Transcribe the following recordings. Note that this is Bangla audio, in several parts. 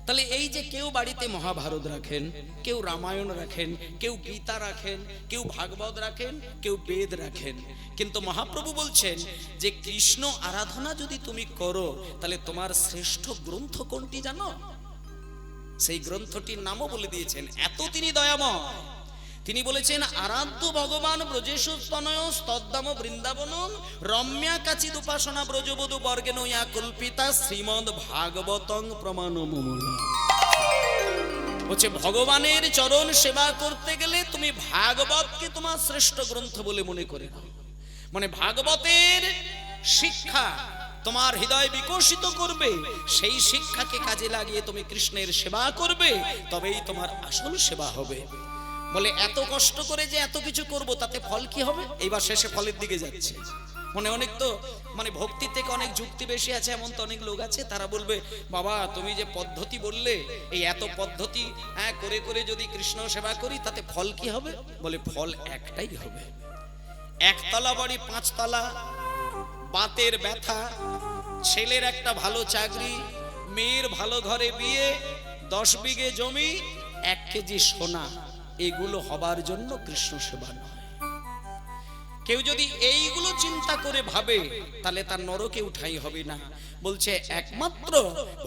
তাহলে এই যে কেউ বাড়িতে মহাভারত রাখেন, কেউ রামায়ণ রাখেন, কেউ গীতা রাখেন, কেউ ভাগবত রাখেন, কেউ বেদ রাখেন, কিন্তু মহাপ্রভু বলছেন যে কৃষ্ণ আরাধনা যদি তুমি করো তাহলে তোমার শ্রেষ্ঠ গ্রন্থ কোনটি জানো? সেই গ্রন্থটির নামও বলে দিয়েছেন, এত তিনি দয়াময়। তিনি বলেছেন আরাধ্য ভগবান ব্রজেশু স্তনয় স্তদ্দাম বৃন্দাবনম রম্যা কাচিদ উপাসনা ব্রজবধূ বর্গেন ইয়া কল্পিতা শ্রীমদ ভাগবতং প্রমাণমূল। বলছে ভগবানের চরণ সেবা করতে গেলে তুমি ভাগবতকে তোমার শ্রেষ্ঠ গ্রন্থ বলে মনে করে নাও। মানে ভাগবতের শিক্ষা তোমার হৃদয় বিকশিত করবে, সেই শিক্ষাকে কাজে লাগিয়ে তুমি কৃষ্ণের সেবা করবে, তবেই তোমার আসল সেবা হবে। বলে এত কষ্ট করে যে এত কিছু করব তাতে ফল কি হবে? এইবার শেষে ফলের দিকে যাচ্ছে। মানে অনেক তো মানে ভক্তি থেকে অনেক যুক্তি বেশি আছে, এমন তো অনেক লোক আছে, তারা বলবে বাবা তুমি যে পদ্ধতি বললে, এই এত পদ্ধতি করে করে যদি কৃষ্ণ সেবা করি তাতে ফল কি হবে? বলে ফল একটাই হবে, একতলা বাড়ি পাঁচতলা, বাতের ব্যথা, ছেলের একটা ভালো চাকরি, মেয়ের ভালো ঘরে বিয়ে, 10 বিঘে জমি, 1 কেজি সোনা, এগুলো হবার জন্য কৃষ্ণ সেবা নয়। কেউ যদি এইগুলো চিন্তা করে ভাবে তাহলে তার নরকে উঠাই হবে না। বলছে একমাত্র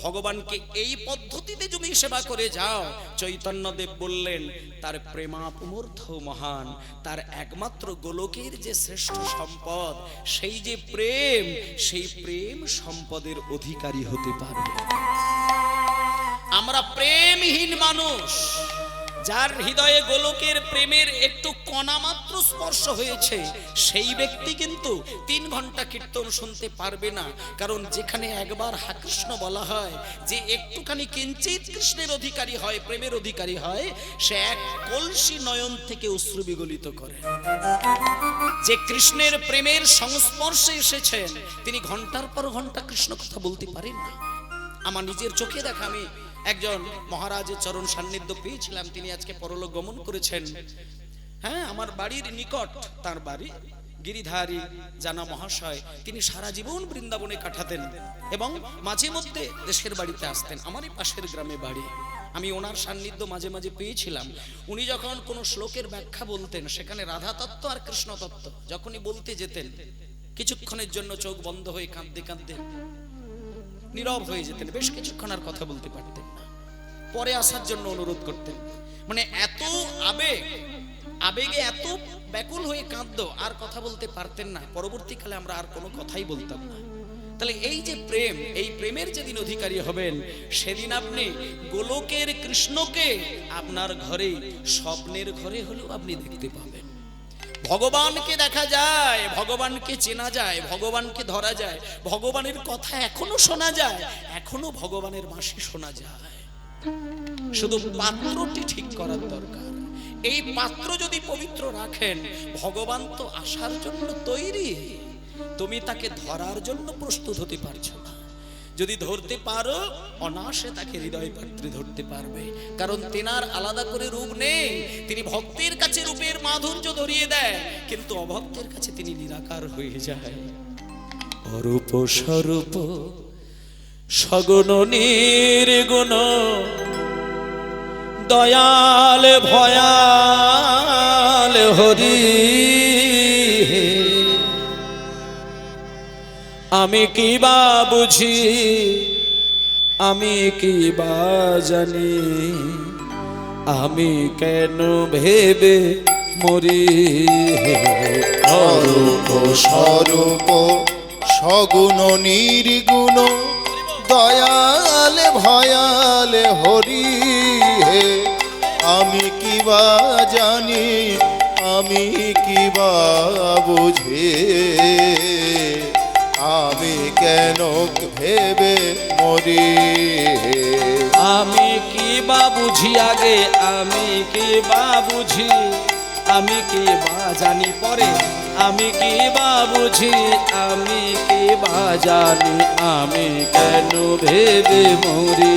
ভগবানকে এই পদ্ধতিতে তুমি সেবা করে যাও। চৈতন্যদেব বললেন তার প্রেমাপমূর্ধ মহান, তার একমাত্র গোলকের যে শ্রেষ্ঠ সম্পদ সেই যে প্রেম, সেই প্রেম সম্পদের অধিকারী হতে পারবে। আমরা প্রেমহীন মানুষ, যার হৃদয়ে গোলকের প্রেমের একটু কণা মাত্র স্পর্শ হয়েছে, সেই ব্যক্তি কিন্তু 3 ঘন্টা কীর্তন শুনতে পারবে না। কারণ যেখানে একবার হা কৃষ্ণ বলা হয়, যে একটুখানি কিঞ্চিত কৃষ্ণের অধিকারী হয়, প্রেমের অধিকারী হয়, সে 1 কলসি নয়ন থেকে অশ্রু বিগলিত করে। যে কৃষ্ণের প্রেমের সংস্পর্শে এসেছেন তিনি ঘন্টার পর ঘন্টা কৃষ্ণ কথা বলতে পারেন না। আমার নিজের চোখে দেখা, আমি একজন মহারাজের চরণ সান্নিধ্য পেয়েছিলাম, তিনি আজকে পরলোক গমন করেছেন। হ্যাঁ, আমার বাড়ির নিকট তার বাড়ি, গিরিধারী জানা মহাশয়, তিনি সারা জীবন বৃন্দাবনে কাটাতেন এবং মাঝে মধ্যে দেশের বাড়িতে আসতেন। আমারই পাশের গ্রামে বাড়ি। আমি ওনার সান্নিধ্য মাঝে মাঝে পেয়েছিলাম। উনি যখন কোনো শ্লোকের ব্যাখ্যা বলতেন, সেখানে রাধা তত্ত্ব আর কৃষ্ণ তত্ত্ব যখনই বলতে যেতেন, কিছুক্ষণের জন্য চোখ বন্ধ হয়ে কাঁদতে কাঁদতে নীরব হয়ে যেতেন, বেশ কিছুক্ষণ আর কথা বলতে পারতেন না, পরে আসার জন্য অনুরোধ করতেন। মানে এত আবেগে এত ব্যাকুল হয়ে কাঁদতো, আর কথা বলতে পারতেন না। পরবর্তীকালে আমরা আর কোনো কথাই বলতাম না। তাহলে এই যে প্রেম, এই প্রেমের যেদিন অধিকারী হবেন, সেদিন আপনি গোলকের কৃষ্ণকে আপনার ঘরে, স্বপ্নের ঘরে হলেও আপনি দেখতে পাবেন। ভগবানকে দেখা যায়, ভগবানকে চেনা যায়, ভগবানকে ধরা যায়, ভগবানের কথা এখনো শোনা যায়, এখনো ভগবানের বাঁশি শোনা যায়। শুধু পাত্রটি ঠিক করার দরকার। এই পাত্র যদি পবিত্র রাখেন, ভগবান তো আসার জন্য তৈরি, তুমি তাকে ধরার জন্য প্রস্তুত হতে পারছো না। যদি ধরতে পারো, অনায়াসে তাকে হৃদয় পাত্রে ধরতে পারবে। কারণ তেনার আলাদা করে রূপ নেই। তিনি ভক্তের কাছে রূপের মাধুর্য ধরিয়ে দেয়, কিন্তু অভক্তের কাছে তিনি নিরাকার হয়ে যায়। অরূপ স্বরূপ সগুণ নির্গুণ, দয়াল ভয়াল হরি, আমি কি বা বুঝি, আমি কি বা জানি, আমি কেন ভেবে মরি। অরূপ স্বরূপ সগুণ নির্গুণ, দয়াল ভয়াল হরি, আমি কি বা জানি, আমি কি বা বুঝি, আমি কেন ভেবে মরি। আমি কি বা বুঝি আগে, আমি কি বা বুঝি, আমি কি বা জানি পরে, আমি কি বা বুঝি, আমি কি বা জানি, আমি কেন ভেবে মরি।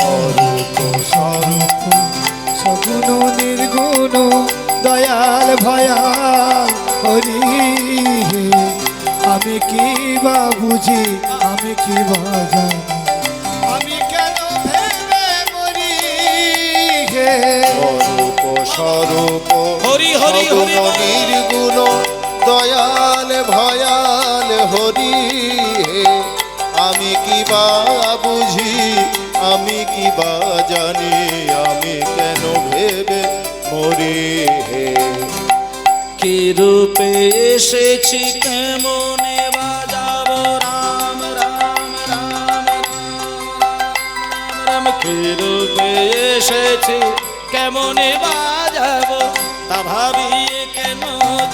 অরূপ স্বরূপ সগুণ নির্গুণ, দয়াল ভয়াল হরি, আমি কি বা বুঝি, আমি কি বা জানি, আমি কেন কি বা বুঝি, আমি কি বা জানি, আমি কেন ভেবে মরি হে। কি রূপে এসেছি কেমনে বাজাবো রাম রাম রাম রাম, কি রূপে এসেছি কেমনে বাজাবো, তা ভাবিয়ে কেন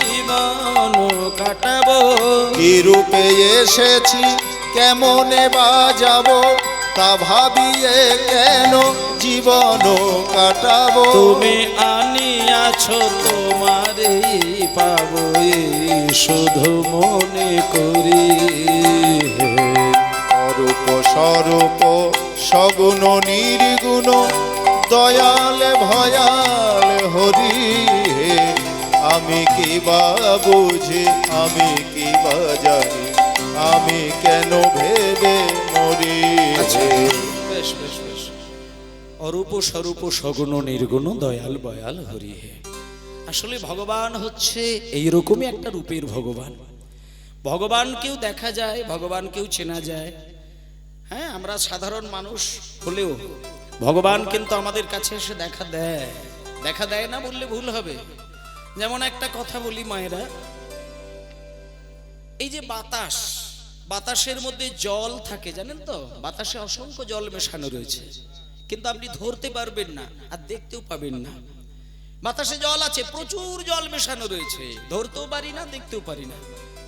জীবন কাটাবো। কি রূপে এসেছি কেমনে বাজাবো, তা ভাবিয়ে কেন জীবন কাটাবো। তুমি আনিয়াছো তোমারে পাবো, এই শুধু মনে করি হে। অরূপ স্বরূপ সগুণ নির্গুণ দয়াল ভয়াল হরি হে। আমি কি বা বুঝি, আমি কি বা জানি, আমি কেন ভেবে মরি হে। বেশ বেশ বেশ। অরূপ স্বরূপ সগুণ নির্গুণ দয়াল বয়াল হরি হে। আসলে ভগবান হচ্ছে এইরকমই একটা রূপের ভগবান। ভগবানকেও দেখা যায়, ভগবানকেও চেনা যায়। হ্যাঁ, আমরা সাধারণ মানুষ হলেও ভগবান কিন্তু আমাদের কাছে এসে দেখা দেয়। দেখা দেয় না বললে ভুল হবে। যেমন একটা কথা বলি মায়েরা, এই যে বাতাস, বাতাসের মধ্যে জল থাকে জানেন তো, বাতাসে অসংখ্য জল মেশানো রয়েছে, কিন্তু আপনি ধরতে পারবেন না আর দেখতেও পাবেন না। বাতাসে জল আছে, প্রচুর জল মেশানো রয়েছে, ধরতেও পারি না দেখতেও পারি না,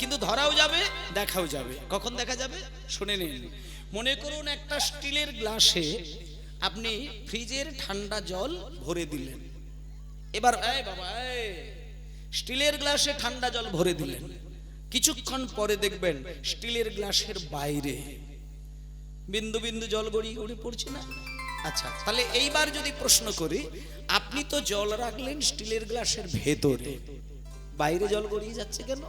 কিন্তু ধরাও যাবে দেখাও যাবে। কখন দেখা যাবে শুনে নিন। মনে করুন একটা স্টিলের গ্লাসে আপনি ফ্রিজের ঠান্ডা জল ভরে দিলেন। এবার এই বাবা, এই স্টিলের গ্লাসে ঠান্ডা জল ভরে দিলেন, কিছুক্ষণ পরে দেখবেন স্টিলের গ্লাসের বাইরে বিন্দু বিন্দু জল গড়িয়ে গড়িয়ে পড়ছে না? আচ্ছা, তাহলে এইবার যদি প্রশ্ন করি, আপনি তো জল রাখলেন স্টিলের গ্লাসের ভেতরে, বাইরে জল গড়িয়ে যাচ্ছে কেন?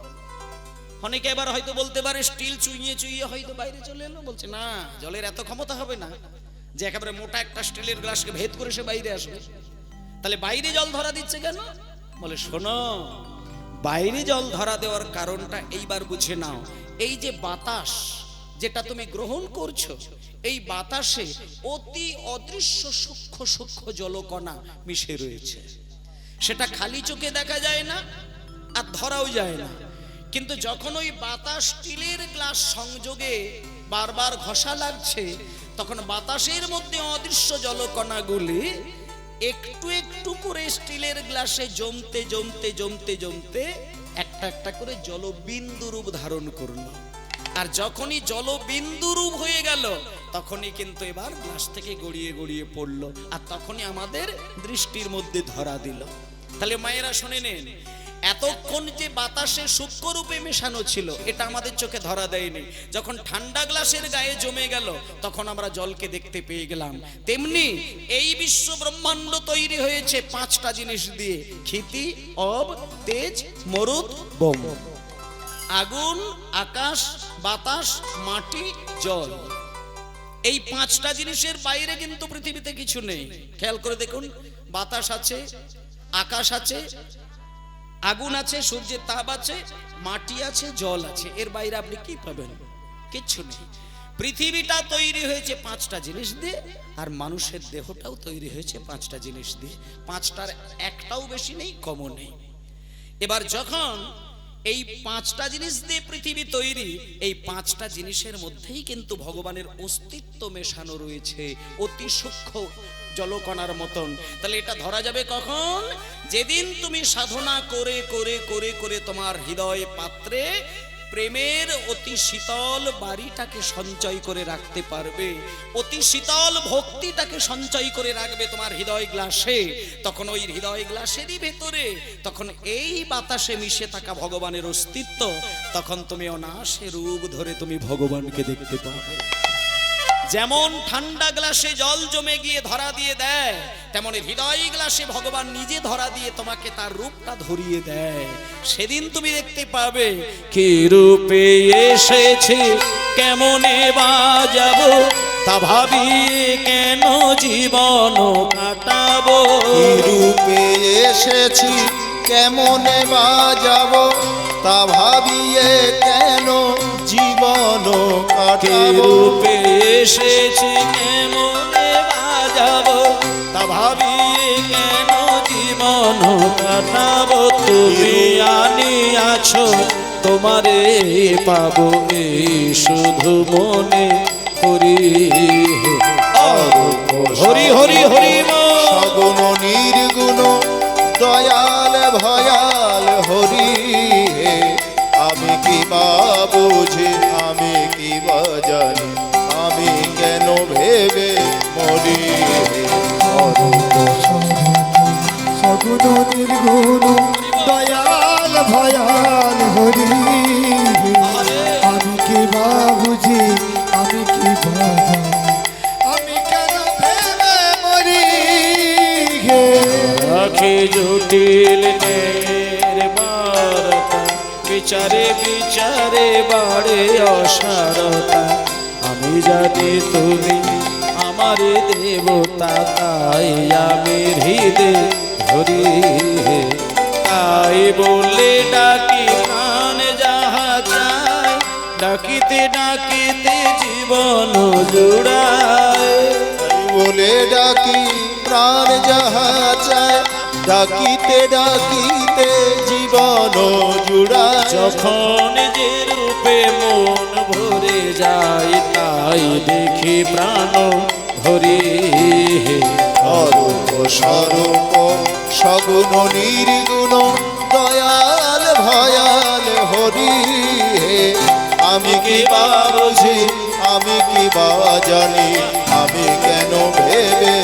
অনেকে এবার হয়তো বলতে পারে স্টিল চুইয়ে চুইয়ে হয়তো বাইরে চলে এলো। বলছে না, জলের এত ক্ষমতা হবে না যে একেবারে মোটা একটা স্টিলের গ্লাসকে ভেদ করে সে বাইরে আসবে। তাহলে বাইরে জল ধরা দিচ্ছে কেন? বলে শোনো, বাইরে জল ধরা দেওয়ার কারণটা এইবার বুঝে নাও। এই যে বাতাস যেটা তুমি গ্রহণ করছো, এই বাতাসে অতি অদৃশ্য সূক্ষ্ম সূক্ষ্ম জলকণা মিশে রয়েছে। সেটা খালি চোখে দেখা যায় না আর ধরাও যায় না, কিন্তু যখন ওই বাতাস স্টিলের গ্লাস সংযোগে বারবার ঘষা লাগছে, তখন বাতাসের মধ্যে অদৃশ্য জলকণাগুলি একটু একটু করে স্টিলের গ্লাসে জমতে জমতে জমতে জমতে একটা একটা করে জলবিন্দু রূপ ধারণ করলো। আর যখনই জলবিন্দু রূপ হয়ে গেল, তখনই কিন্তু এবার গ্লাস থেকে গড়িয়ে গড়িয়ে পড়লো, আর তখনই আমাদের দৃষ্টির মধ্যে ধরা দিল। তাহলে মায়েরা শুনে নেন, এতক্ষণ যে বাতাসে সূক্ষ্ম রূপে মেশানো ছিল, এটা আমাদের চোখে ধরা দেয়নি। যখন ঠান্ডা গ্লাসের গায়ে জমে গেল, তখন আমরা জলকে দেখতে পেয়ে গেলাম। তেমনি এই বিশ্ব ব্রহ্মাণ্ড তৈরি হয়েছে পাঁচটা জিনিস দিয়ে: ক্ষিতি, অব, তেজ, মরুত, বোম। আগুন, আকাশ, বাতাস, মাটি, জল। এই পাঁচটা জিনিসের বাইরে কিন্তু পৃথিবীতে কিছু নেই। খেয়াল করে দেখুন, বাতাস আছে, আকাশ আছে, আগুন আছে, সূর্যের তাপ আছে, মাটি আছে, জল আছে। এর বাইরে আপনি কি পাবেন? কিচ্ছু নেই। পৃথিবীটা তৈরি হয়েছে পাঁচটা জিনিস দিয়ে, আর মানুষের দেহটাও তৈরি হয়েছে পাঁচটা জিনিস দিয়ে। পাঁচটার একটাও বেশি নেই, কমও নেই। এবার যখন এই পাঁচটা জিনিস দিয়ে পৃথিবী তৈরি, এই পাঁচটা জিনিসের মধ্যেই কিন্তু ভগবানের অস্তিত্ব মেশানো রয়েছে, অতি সূক্ষ্ম জলকণার মতন। তাহলে এটা ধরা যাবে কখন? যেদিন তুমি সাধনা করে করে করে করে তোমার হৃদয় পাত্রে প্রেমের অতি শীতল বাড়িটাকে সঞ্চয় করে রাখতে পারবে, অতি শীতল ভক্তিটাকে সঞ্চয় করে রাখবে তোমার হৃদয় গ্লাসে, তখন ওই হৃদয় গ্লাসেরই ভেতরে তখন এই বাতাসে মিশে থাকা ভগবানের অস্তিত্ব, তখন তুমি অনায়াসে রূপ ধরে তুমি ভগবানকে দেখতে পাবে। যেমন ঠান্ডা গ্লাসে জল জমে গিয়ে ধরা দিয়ে দেয়, তেমন হৃদয় গ্লাসে ভগবান নিজে ধরা দিয়ে তোমাকে তার রূপটা ধরিয়ে দেয়। সেদিন তুমি দেখতে পাবে, কি রূপে এসেছি কেমনে বাজাবো, তা ভাবি কেন জীবন কাটাবো। কি রূপে এসেছি কেমনে বাজাবো, তা ভাবিয়ে কেন জীবন কে কাটাবো রূপে এসেছি কেমনে বাজাবো তা ভাবিয়ে কেন জীবন কাটাবো তুমি আনিয়াছো তোমারে পাবো এই শুধু মনে হরি হরি হরি হরি সগুণ নির্গুণ দয়াল ভয়াল হরি হে আমি কি বা বুঝি আমি কি বা জানি আমি কেন ভেবে মরি হে সগুণ নির্গুণ দয়াল ভয়াল হরি আমি কি বা বুঝি আমি কি বা জানি আমি কেন ভেবে মরি হে রাখে জটিল নের বারতা বিচারে বিচারে বাড়ে অসারতা আমি জানি তুমি আমার দেবতা তাই আমি হৃদে ধরি তাই বলে ডাকি প্রাণ যাহা চাই ডাকিতে ডাকিতে জীবন জুড়ায় তাই বলে ডাকি প্রাণ যাহা চায় ডাকিতে ডাকিতে জীবন জুড়া যখন যে রূপে মন ভরে যায় তাই দেখি প্রাণ ভরে অরূপ স্বরূপ সগুণ নির্গুণ দয়াল ভয়াল হরি হে আমি কি বা বুঝি আমি কি বা জানি আমি কেন ভেবে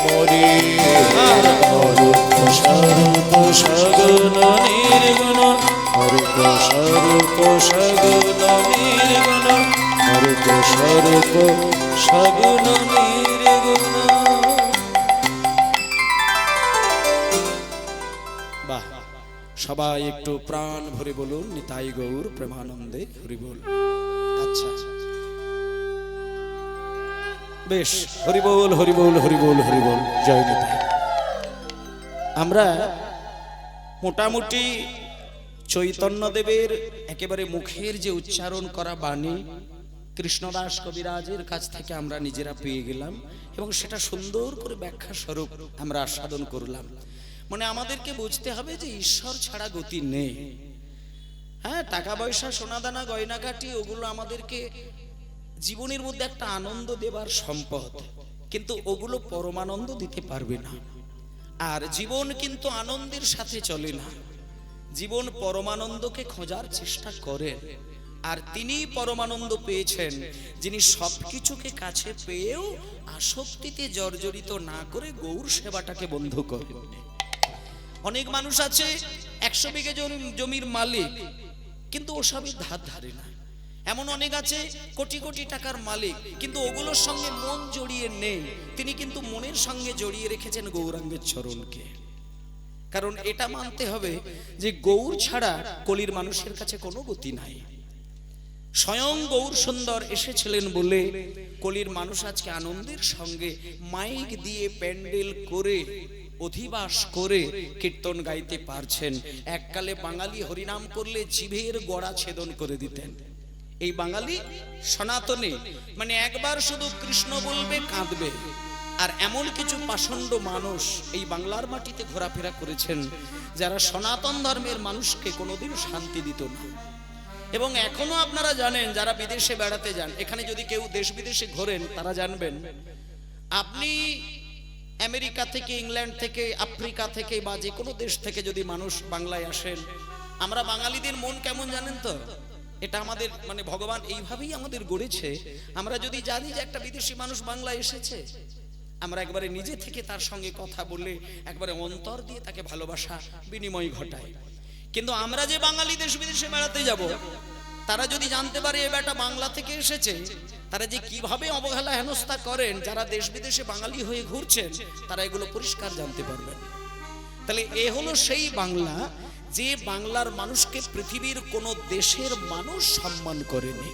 মরি অরূপ স্বরূপ সগুণ নির্গুণ অরূপ স্বরূপ সগুণ নির্গুণ অরূপ স্বরূপ সগুণ নির্গুণ। বাহ, সবাই একটু প্রাণ ভরে বলুন নিতাই গৌর প্রেমানন্দে হরি বল। আচ্ছা বেশ, হরি বল হরি বল হরি বল হরি বল, জয় নিতাই। আমরা মোটামুটি চৈতন্যদেবের একেবারে মুখের যে উচ্চারণ করা বাণী কৃষ্ণদাস কবিরাজের কাছ থেকে আমরা নিজেরা পেয়ে গেলাম এবং সেটা সুন্দর করে ব্যাখ্যা স্বরূপ আমরা আস্বাদন করলাম। মানে আমাদেরকে বুঝতে হবে যে ঈশ্বর ছাড়া গতি নেই। হ্যাঁ, টাকা পয়সা সোনাদানা গয়নাগাটি ওগুলো আমাদেরকে জীবনের মধ্যে একটা আনন্দ দেবার সম্পদ, কিন্তু ওগুলো পরমানন্দ দিতে পারবে না। আর জীবন কিন্তু আনন্দের সাথে চলে না, জীবন পরমানন্দকে খোঁজার চেষ্টা করেন। আর তিনি পরমানন্দ পেয়েছেন যিনি সবকিছুকে কাছে পেয়েও আসক্তিতে জর্জরিত না করে গৌর সেবাটাকে বন্ধ করেন। অনেক মানুষ আছে 100 বিঘে জমির মালিক, কিন্তু ওসবই ধার ধারে না। এমন অনেক আছে কোটি কোটি টাকার মালিক, কিন্তু ওগুলোর সঙ্গে মন জড়িয়ে নেই। তিনি কিন্তু মনের সঙ্গে জড়িয়ে রেখেছেন গৌরাঙ্গের চরণকে। কারণ এটা মানতে হবে যে গৌর ছাড়া কলির মানুষের কাছে কোনো গতি নাই। স্বয়ং গৌর সুন্দর এসেছিলেন বলে কলির মানুষ আজকে আনন্দের সঙ্গে মাইক দিয়ে প্যান্ডেল করে অধিবাস করে কীর্তন গাইতে পারছেন। এককালে বাঙালি হরিনাম করলে জিভের গোড়া ছেদন করে দিতেন। এই বাঙালি সনাতনে মানে একবার শুধু কৃষ্ণ বলবে কাঁদবে। আর এমন কিছু পাষণ্ড মানুষ এই বাংলার মাটিতে ঘোরাফেরা করেছেন যারা সনাতন ধর্মের মানুষকে কোনোদিন শান্তি দিত না। এবং এখনো আপনারা জানেন, যারা বিদেশে বেড়াতে যান, এখানে যদি কেউ দেশ বিদেশে ঘোরেন তারা জানবেন, আপনি আমেরিকা থেকে, ইংল্যান্ড থেকে, আফ্রিকা থেকে বা যে কোনো দেশ থেকে যদি মানুষ বাংলায় আসেন, আমরা বাঙালিদের মন কেমন জানেন তো? এটা আমাদের মানে ভগবান এইভাবেই আমাদের গড়েছে। আমরা যদি জানি যে একটা বিদেশি মানুষ বাংলায় এসেছে, আমরা একবারে নিজে থেকে তার সঙ্গে কথা বলে একবারে অন্তর দিয়ে তাকে ভালোবাসা বিনিময় ঘটাই। কিন্তু আমরা যে বাঙালি দেশ বিদেশে বেড়াতে যাব, তারা যদি জানতে পারে এ বেটা বাংলা থেকে এসেছে, তারা যে কিভাবে অবহেলা হেনস্থা করেন যারা দেশ বিদেশে বাঙালি হয়ে ঘুরছেন, তারা এগুলো পরিষ্কার জানতে পারবেন। তাহলে এ হলো সেই বাংলা যে বাংলার মানুষকে পৃথিবীর কোন দেশের মানুষ সম্মান করেনি।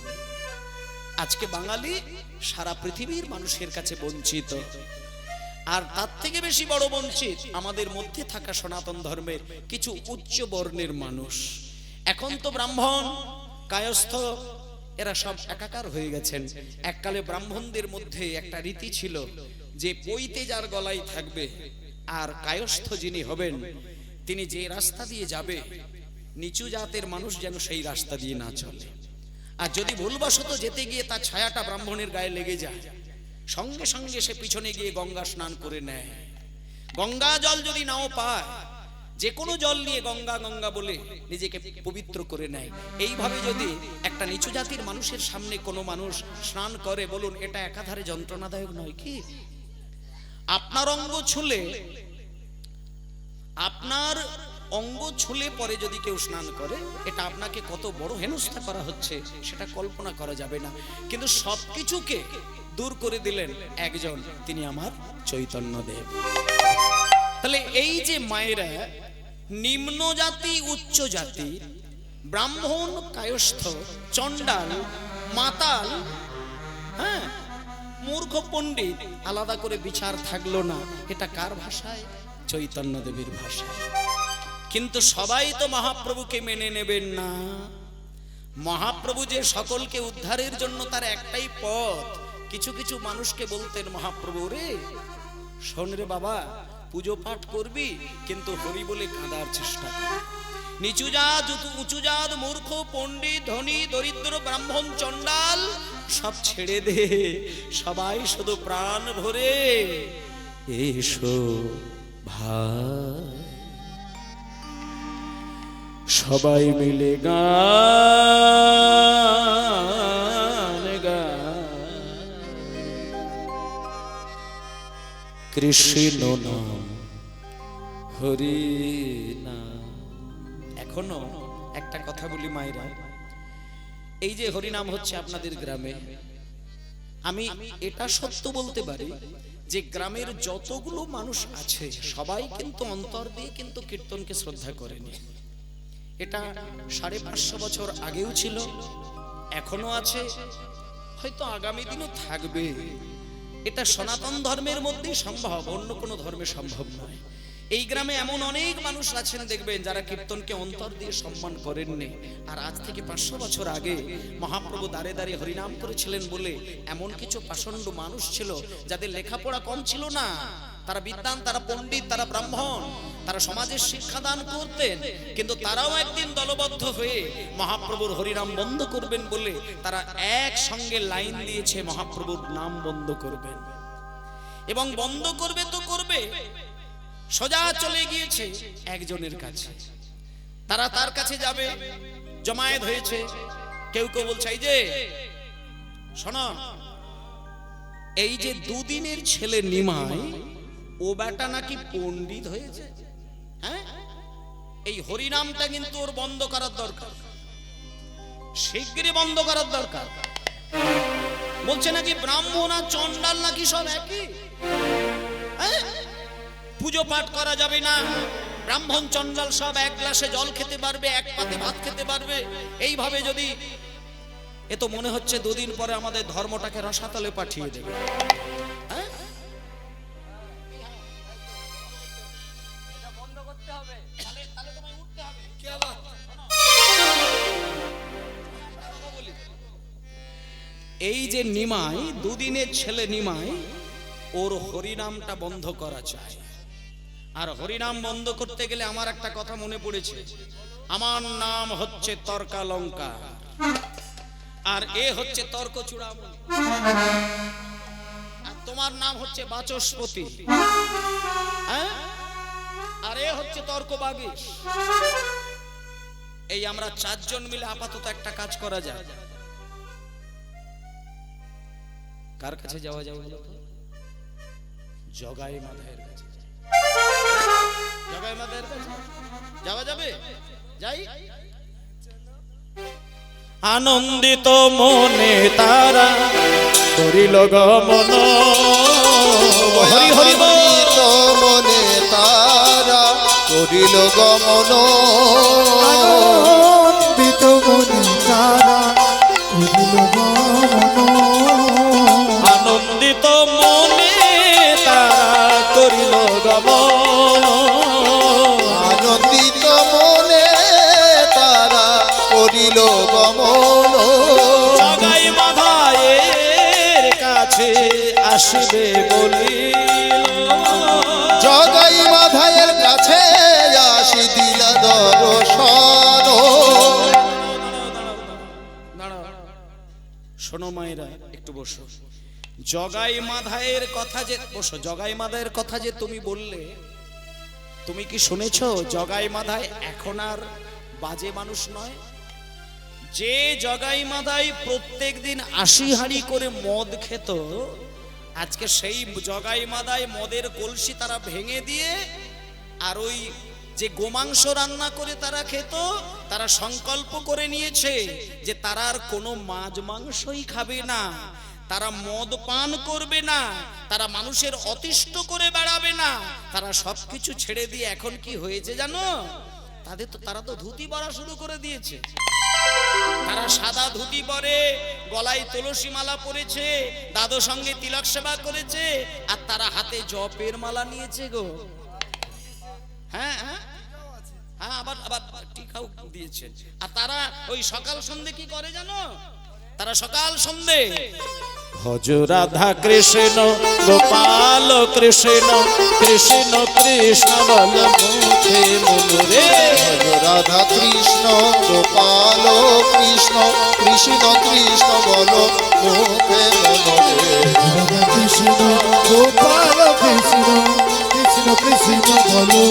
আজকে বাঙালি সারা পৃথিবীর মানুষের কাছে বঞ্চিত। আর তার থেকে বেশি বড় বঞ্চিত আমাদের মধ্যে থাকা সনাতন ধর্মের কিছু উচ্চ বর্ণের মানুষ। এখন তো ব্রাহ্মণ কায়স্থ এরা সব একাকার হয়ে গেছেন। এককালে ব্রাহ্মণদের মধ্যে একটা রীতি ছিল যে পৈতে যার গলায় থাকবে আর কায়স্থ যিনি হবেন তিনি যে রাস্তা দিয়ে যাবে নিচু জাতের মানুষ যেন সেই রাস্তা দিয়ে না চলে। আর যদি ভুলবশত যেতে গিয়ে তার ছায়াটা ব্রাহ্মণের গায়ে লেগে যায়, সঙ্গে সঙ্গে সে পিছনে গিয়ে গঙ্গা স্নান করে নেয়। গঙ্গা জল যদি নাও পায়, যে কোনো জল নিয়ে গঙ্গা গঙ্গা বলে নিজেকে পবিত্র করে নেয়। এইভাবে যদি একটা নিচু জাতির মানুষের সামনে কোনো মানুষ স্নান করে, বলুন এটা একাধারে যন্ত্রণাদায়ক নয় কি? আপনার অঙ্গ ছুলে পরে যদি কেউ স্নান করে, এটা আপনাকে কত বড় হেনস্থা করা হচ্ছে সেটা কল্পনা করা যাবে না। কিন্তু সবকিছুকে দূর করে দিলেন একজন, তিনি আমার চৈতন্যদেব। তাহলে এই যে মায়েরা নিম্ন জাতি উচ্চ জাতি, ব্রাহ্মণ কায়স্থ, চণ্ডাল মাতাল, হ্যাঁ মূর্খ পণ্ডিত, আলাদা করে বিচার থাকলো না। এটা কার ভাষায়? চৈতন্যদেবের ভাষায়। কিন্তু সবাই তো মহাপ্রভুকে মেনে নেবেন না। মহাপ্রভু যে সকলকে উদ্ধারের জন্য তার একটাই পথ। কিছু কিছু মানুষকে বলতেন মহাপ্রভু, রে শোন রে বাবা, পুজো পাঠ করবি কিন্তু হরি বলে কাঁদার চেষ্টা কর। নিচু জাত উঁচু জাত, মূর্খ পণ্ডিত, ধনী দরিদ্র, ব্রাহ্মণ চণ্ডাল সব ছেড়ে দে, সবাই শুধু প্রাণ ভরে এসো ভাই, সবাই মিলে গান গায়, কৃষ্ণ নাম হরি নাম। এখনো একটা কথা বলি মায়েরা, এই যে হরিনাম হচ্ছে আপনাদের গ্রামে, আমি এটা সত্য বলতে পারি যে গ্রামের যতগুলো মানুষ আছে সবাই কিন্তু অন্তর দিয়ে কিন্তু কীর্তনকে শ্রদ্ধা করেনি। এটা 550 বছর আগেও ছিল, এখনো আছে, হয়তো আগামী দিনও থাকবে। এটা সনাতন ধর্মের মধ্যেই সম্ভব, অন্য কোনো ধর্মে সম্ভব নয়। এই গ্রামে এমন অনেক মানুষ আছেন দেখবেন যারা কীর্তনকে অন্তর দিয়ে সম্মান করেননি। আর আজ থেকে 500 বছর আগে মহাপ্রভু দাঁড়ে দাঁড়িয়ে হরিনাম করেছিলেন বলে এমন কিছু পাষণ্ড মানুষ ছিল যাদের লেখাপড়া কম ছিল না, তারা বিদ্বান, তারা পণ্ডিত, তারা ব্রাহ্মণ, তারা সমাজের শিক্ষাদান করতেন। কিন্তু তারাও একদিন দলবদ্ধ হয়ে মহাপ্রভুর হরিনাম বন্ধ করবেন বলে তারা একসঙ্গে লাইন দিয়েছে মহাপ্রভুর নাম বন্ধ করবেন। এবং বন্ধ করবে তো করবে, সোজা চলে গিয়েছে একজনের কাছে। তারা তার কাছে যাবে, জমায়েত হয়েছে। কেউ কেউ বলছে, এই যে শোনো, এই যে দুদিনের ছেলে নিমাই, ও বেটা নাকি পণ্ডিত হয়েছে, হ্যাঁ এই হরিনামটা কিন্তু ওর বন্ধ করার দরকার, শিগগিরই বন্ধ করার দরকার। বলছে নাকি ব্রাহ্মণ আর চণ্ডাল নাকি সব একই, হ্যাঁ পুজো পাঠ করা যাবে না, ব্রাহ্মণ চণ্ডাল সব এক গ্লাসে জল খেতে পারবে, এক পাতে ভাত খেতে পারবে। এইভাবে যদি, এ তো মনে হচ্ছে দুদিন পরে আমাদের ধর্মটাকে রসাতলে পাঠিয়ে দেবে। এই যে নিমাই, দুদিনের ছেলে নিমাই, ওর হরিনামটা বন্ধ করা চায়। আর হরিনাম বন্ধ করতে গেলে আমার একটা কথা মনে পড়েছে, আমার নাম হচ্ছে তর্কালঙ্কার, আর এ হচ্ছে তর্ক চূড়ামণি, আর তোমার নাম হচ্ছে বাচস্পতি, হ্যাঁ আর এ হচ্ছে তর্ক বাগীশ। এই আমরা চারজন মিলে আপাতত একটা কাজ করা যায়। কার কাছে যাওয়া যাবে? জগাই মাধায়ের কাছে। জগাই মাধায়ের কাছে যাওয়া যাবে? যাই। আনন্দিত মনে তারা করিল গমন, হরি হরি মনে তারা করিল গমন, আনন্দিত মনে তারা করিল গমন, আনন্দিত মনে তারা করিল গমন, আনন্দিত মনে তারা কাছে আসবে বলিল। জগাই মাধায়ের কাছে আসি দিল দর্শন। দাঁড়াও, শোনো মায়েরা, একটু বসো। জগাই মাধায়ের কথা যে, বসো, জগাই মাধায়ের কথা যে তুমি বললে, তুমি কি শুনেছো জগাই মাধায় এখন আর বাজে মানুষ নয়? যে জগাই মাধাই প্রত্যেক দিন 80 হাঁড়ি করে মদ খেত, আজকে সেই জগাই মাদায় মদের কলসি তারা ভেঙে দিয়ে আর ওই যে গোমাংস রান্না করে তারা খেত, তারা সংকল্প করে নিয়েছে যে তারা আর কোনো মাছ মাংসই খাবে না, তারা মদ পান করবে না, তারা মানুষের অতিষ্ঠ করে বেড়াবে না, তারা সবকিছু ছেড়ে দিয়ে এখন কি হয়েছে জানো? তারা তো ধুতি পরা শুরু করে দিয়েছে। তারা সাদা ধুতি পরে, গলায় তুলসী মালা পরেছে, দাদু সঙ্গে তিলক সেবা করেছে, আর তারা হাতে জপের মালা নিয়েছে গো। হ্যাঁ হ্যাঁ হ্যাঁ, আবার আবার টিকাও দিয়েছে। আর তারা ওই সকাল সন্ধে কি করে জানো? তারা সকাল সন্ধে ভজ রাধা কৃষ্ণ গোপাল কৃষ্ণ কৃষ্ণ কৃষ্ণ বল মুখে মনুরে। রাধা কৃষ্ণ গোপাল কৃষ্ণ কৃষ্ণ কৃষ্ণ বল মুখে মনরে। রাধা কৃষ্ণ গোপাল কৃষ্ণ কৃষ্ণ কৃষ্ণ বলো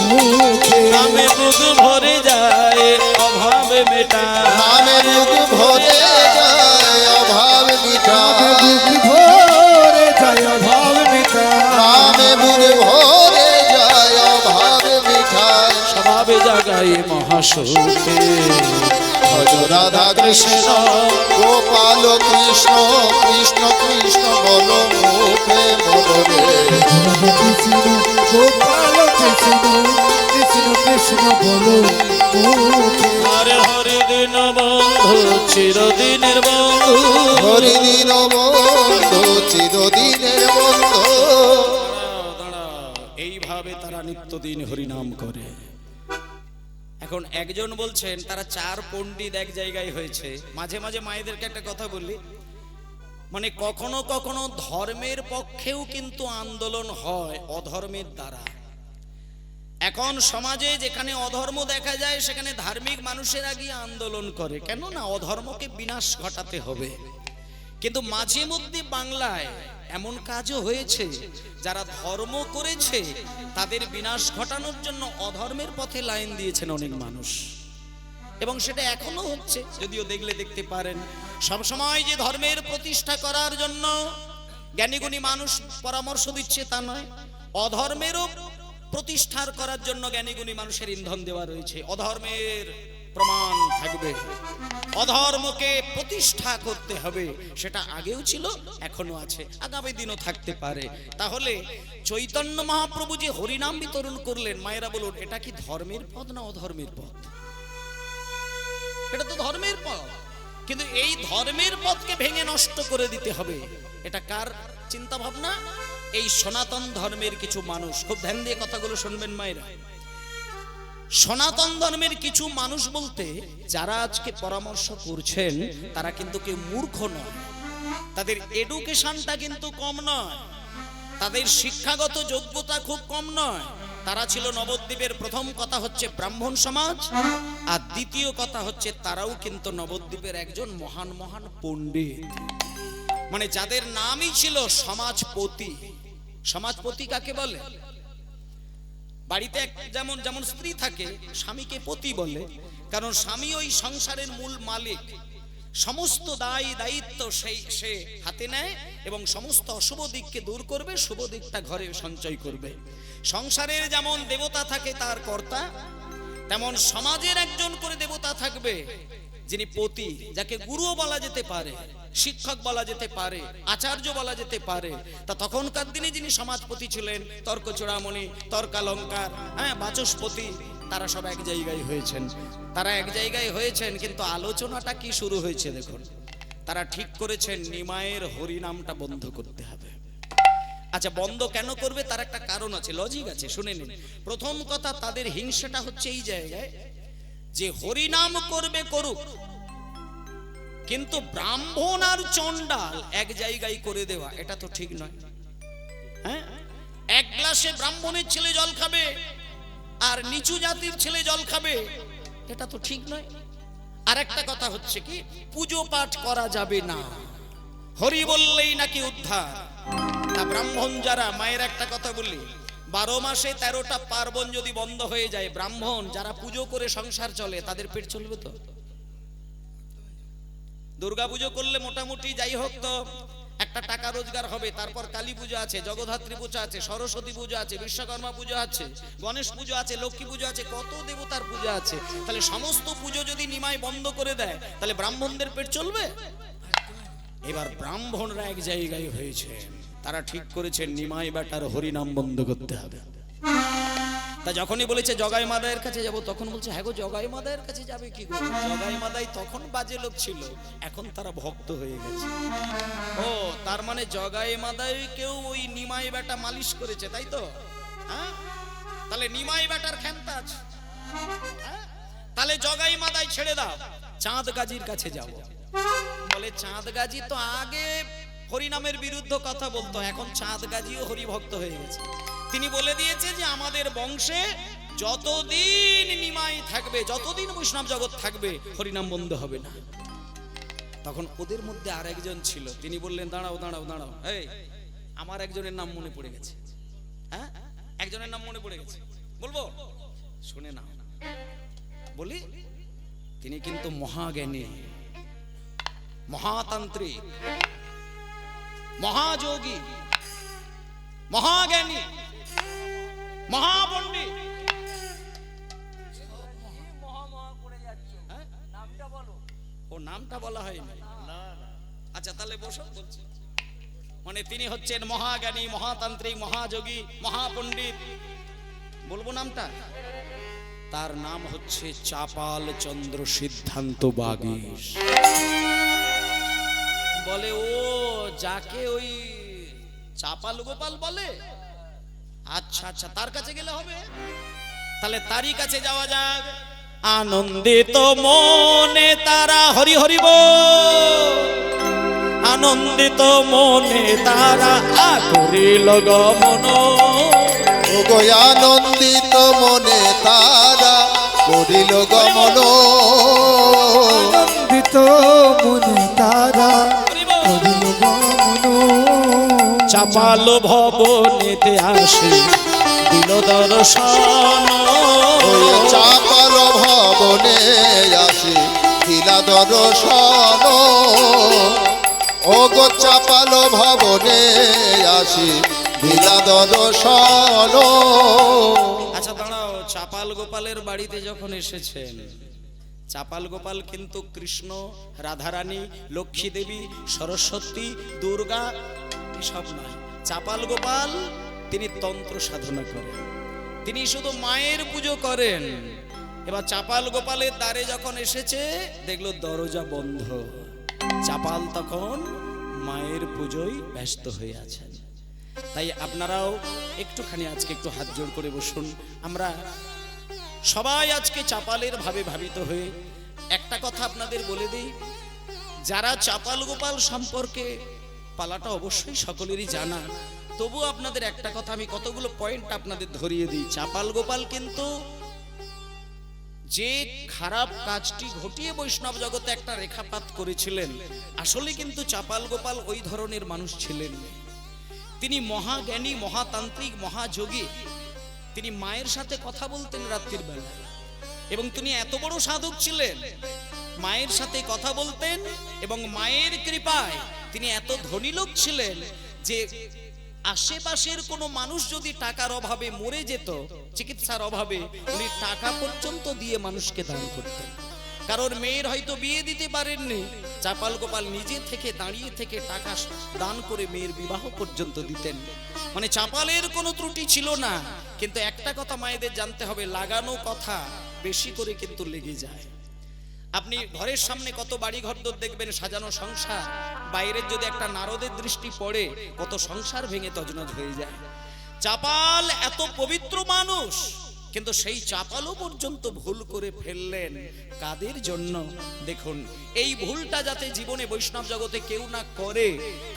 মুখে। নামে বুক ভরে যায় অভাব মেটায়, নামে বুক ভরে যায় অভাব মিটায়। বুক ভরে যায় অভাব মিটায়। নামে বুক ভরে যায় অভাব মিটায়। স্বভাবে জাগায় মহাসুখে। ভজ রাধা কৃষ্ণ গোপাল কৃষ্ণ কৃষ্ণ কৃষ্ণ বল মুখে মনরে। রাধা কৃষ্ণ গোপাল কৃষ্ণ কৃষ্ণ কৃষ্ণ বলো মুখে। হরে হরে দিন বন্ধু চিরদিনের বন্ধু। হরিদিন বন্ধু চিরদিনের বন্ধু। এইভাবে তারা নিত্যদিন হরিনাম করে। এখন একজন বলছেন তারা 4 পণ্ডিত এক জায়গায় হয়েছে। মাঝে মাঝে মায়েদেরকে একটা কথা বলি, মানে কখনো কখনো ধর্মের পক্ষেও কিন্তু আন্দোলন হয় অধর্মের দ্বারা। এখন সমাজে যেখানে অধর্ম দেখা যায় সেখানে ধার্মিক মানুষেরা গিয়ে আন্দোলন করে, কেন না অধর্মকে বিনাশ ঘটাতে হবে। কিন্তু মাঝে মধ্যে বাংলায় এমন কাজও হয়েছে যারা ধর্ম করেছে তাদের বিনাশ ঘটানোর জন্য অধর্মের পথে লাইন দিয়েছেন অনেক মানুষ, এবং সেটা এখনো হচ্ছে। যদিও দেখলে দেখতে পারেন সব সময় যে ধর্মের প্রতিষ্ঠা করার জন্য জ্ঞানীগুণী মানুষ পরামর্শ দিচ্ছে তা নয়, অধর্মেরও প্রতিষ্ঠার করার জন্য জ্ঞানীগুণী মানুষের ইন্ধন দেওয়া রয়েছে। অধর্মের প্রমাণ থাকবে, অধর্মকে প্রতিষ্ঠা করতে হবে, সেটা আগেও ছিল এখনো আছে, আগামী দিনও থাকতে পারে। তাহলে চৈতন্য মহাপ্রভু যে হরিনাম বিতরণ করলেন, মায়েরা বলুন এটা কি ধর্মের পথ না অধর্মের পথ? এটা তো ধর্মের পথ, কিন্তু এই ধর্মের পথকে ভেঙে নষ্ট করে দিতে হবে। এটা কার চিন্তা ভাবনা? এই সনাতন ধর্মের কিছু মানুষ। খুব ধ্যান দিয়ে কথাগুলো শুনবেন মায়েরা। সনাতন ধর্মের কিছু মানুষ বলতে যারা আজকে পরামর্শ করছেন তারা কিন্তু কেউ মূর্খ নয়, তাদের এডুকেশনটা কিন্তু কম নয়, তাদের শিক্ষাগত যোগ্যতা খুব কম নয়। তারা ছিল নবদ্বীপের, প্রথম কথা হচ্ছে ব্রাহ্মণ সমাজ, আর দ্বিতীয় কথা হচ্ছে তারাও কিন্তু নবদ্বীপের একজন মহান মহান পণ্ডিত, মানে যাদের নামই ছিল সমাজপতি। সমাজপতি কাকে বলে? বাড়িতে যেমন যেমন স্ত্রী থাকে, স্বামীকে পতি বলে, কারণ স্বামী ওই সংসারের মূল মালিক। সমস্ত দায় দায়িত্ব সে হাতে নেয় এবং সমস্ত অশুভ দিককে দূর করবে, শুভ দিকটা ঘরে সঞ্চয় করবে। সংসারের যেমন দেবতা থাকে তার কর্তা, তেমন সমাজের একজন করে দেবতা থাকবে যিনি পতি, যাকে গুরুও বলা যেতে পারে, শিক্ষক বলা যেতে পারে, আচার্য বলা যেতে পারে। তা তখনকার দিনে যিনি সমাজপতি ছিলেন, তর্ক চূড়ামণি, তর্কালঙ্কার, বাচস্পতি, তারা সব এক জায়গায় হয়েছেন। তারা এক জায়গায় হয়েছেন, কিন্তু আলোচনাটা কি শুরু হয়েছে দেখুন। তারা ঠিক করেছেন নিমায়ের হরিনামটা বন্ধ করতে হবে। আচ্ছা, বন্ধ কেন করবে তার একটা কারণ আছে, লজিক আছে, শুনে নিন। প্রথম কথা, তাদের হিংসাটা হচ্ছে এই জায়গায় যে হরিনাম করবে করুক, কিন্তু ব্রাহ্মণ আর চণ্ডাল এক জায়গায় করে দেওয়া এটা তো ঠিক নয়। হ্যাঁ, এক গ্লাসে ব্রাহ্মণের ছেলে জল খাবে আর নিচু জাতির ছেলে জল খাবে, এটা তো ঠিক নয়। আর একটা কথা হচ্ছে কি, পুজো পাঠ করা যাবে না, হরি বললেই নাকি উদ্ধার। তা ব্রাহ্মণ যারা, মায়ের একটা কথা বললি, 12 মাসে 13টা পার্বণ যদি বন্ধ হয়ে যায়, ব্রাহ্মণ যারা পুজো করে সংসার চলে তাদের পেট চলবে তো? দুর্গা পুজো করলে মোটামুটি যাই হোক তো একটা টাকা রোজগার হবে, তারপর কালী পুজো আছে, জগদ্ধাত্রী পুজো আছে, সরস্বতী পুজো আছে, বিশ্বকর্মা পুজো আছে, গণেশ পুজো আছে, লক্ষ্মী পুজো আছে, কত দেবতার পুজো আছে। তাহলে সমস্ত পুজো যদি নিমাই বন্ধ করে দেয় তাহলে ব্রাহ্মণদের পেট চলবে? এবার ব্রাহ্মণরা এক জায়গায় হয়েছে, তারা ঠিক করেছে নিমাই বেটার হরিনাম বন্ধ করতে হবে। তা যখনই বলেছে জগাই মাদায়ের কাছে যাব, তখন বলছে হ্যাঁ গো, জগাই মাদায়ের কাছে যাবে কি গো? জগাই মাদাই তখন বাজে লোক ছিল, এখন তারা ভক্ত হয়ে গেছে। ও তার মানে জগাই মাদাই কেউ ওই নিমাই বেটা মালিশ করেছে, তাই তো? হ্যাঁ, তাহলে নিমাই বেটার ক্ষমতা আছে। হ্যাঁ? তাহলে জগাই মাদাই ছেড়ে দাও, চাঁদ গাজীর কাছে যাব। বলে চাঁদ গাজী তো আগে হরিনামের বিরুদ্ধে কথা বলতো, এখন চাঁদ গাজীও হরিভক্ত হয়ে গেছে। তিনি বলে দিয়েছে যে আমাদের বংশে যতদিন নিমাই থাকবে, যতদিন বৈষ্ণব জগৎ থাকবে, হরিনাম বন্ধ হবে না। তখন ওদের মধ্যে আরেকজন ছিল, তিনি বললেন দাঁড়াও দাঁড়াও দাঁড়াও, এই আমার একজনের নাম মনে পড়ে গেছে। হ্যাঁ, একজনের নাম মনে পড়ে গেছে, বলবো? শুনে না, বলি তিনি কিন্তু মহাজ্ঞানী, মহাতান্ত্রিক, মহাযোগী, মহাজ্ঞানী, মহাপণ্ডিত। ও নামটা বলা হয়নি? আচ্ছা তাহলে বসো, বলছি। মানে তিনি হচ্ছেন মহাজ্ঞানী, মহাতান্ত্রিক, মহাযোগী, মহাপণ্ডিত। বলবো নামটা? তার নাম হচ্ছে চাপাল চন্দ্র সিদ্ধান্ত বাগীশ। বলে ও যাকে ওই চাপাল গোপাল বলে? আচ্ছা আচ্ছা, তার কাছে গেলে হবে। তাহলে তারই কাছে যাওয়া যাক। আনন্দিত মনে তারা হরি হরি বল, আনন্দিত মনে তারা করিল গমন। ওগো আনন্দিত মনে তারা করিল গমন। আনন্দিত মনে তারা করিল গমন। চাপাল ভবনেতে আসে দিল দর্শন। ওই চাপাল ভবনে আসে দিলা দর্শন। ওগো চাপাল ভবনে আসে দিলা দর্শন। আচ্ছা দাঁড়াও, চাপাল গোপালের বাড়িতে যখন এসেছেন, চাপাল গোপাল কিন্তু কৃষ্ণ, রাধারানী, লক্ষ্মী দেবী, সরস্বতী, দুর্গা এসব নয়। চাপাল গোপাল তিনি তন্ত্র সাধনা করেন, তিনি শুধু মায়ের পুজো করেন। এবার চাপাল গোপালের দ্বারে যখন এসেছে, দেখলো দরজা বন্ধ। চাপাল তখন মায়ের পুজোয় ব্যস্ত হয়ে আছেন। তাই আপনারাও একটুখানি আজকে একটু হাত জোড় করে বসুন। আমরা সবাই আজকে চাপালের ভাবে ভাবিত হয়ে একটা কথা আপনাদের বলে দিই, যারা চাপাল গোপাল সম্পর্কে পালাটা অবশ্যই সকলেরই জানা, তবু আপনাদের একটা কথা আমি কতগুলো পয়েন্ট আপনাদের ধরিয়ে দিই। চাপাল গোপাল কিন্তু যে খারাপ কাজটি ঘটিয়ে বৈষ্ণব জগতে একটা রেখাপাত করেছিলেন, আসলে কিন্তু চাপাল গোপাল ওই ধরনের মানুষ ছিলেন। তিনি মহাজ্ঞানী, মহাতান্ত্রিক, মহাযোগী। তিনি মায়ের সাথে কথা বলতেন রাত্রির বেলা, এবং তিনি এত বড় সাধক ছিলেন, মায়ের সাথে কথা বলতেন, এবং মায়ের কৃপায় তিনি এত ধনী লোক ছিলেন যে আশেপাশের কোনো মানুষ যদি টাকার অভাবে মরে যেত, চিকিৎসার অভাবে, উনি টাকা পর্যন্ত দিয়ে মানুষকে দান করতেন। কারোর মেয়ের হয়তো বিয়ে দিতে পারেননি, চাপাল গোপাল নিজে থেকে দাঁড়িয়ে থেকে টাকা দান করে মেয়ের বিবাহ পর্যন্ত দিতেন। মানে চাপালের কোনো ত্রুটি ছিল না। কিন্তু একটা কথা মায়েদের জানতে হবে, লাগানো কথা বেশি করে কিন্তু লেগে যায়। আপনি ঘরের সামনে কত বাড়ি ঘর দেখবেন সাজানো সংসার, বাইরের যদি একটা নারদের দৃষ্টি পড়ে, কত সংসার ভেঙে তছনছ হয়ে যায়। চাপাল এত পবিত্র মানুষ, কিন্তু সেই চাপালও পর্যন্ত ভুল করে ফেললেন কাদের জন্য? দেখুন, এই ভুলটা যাতে জীবনে বৈষ্ণব জগতে কেউ না করে,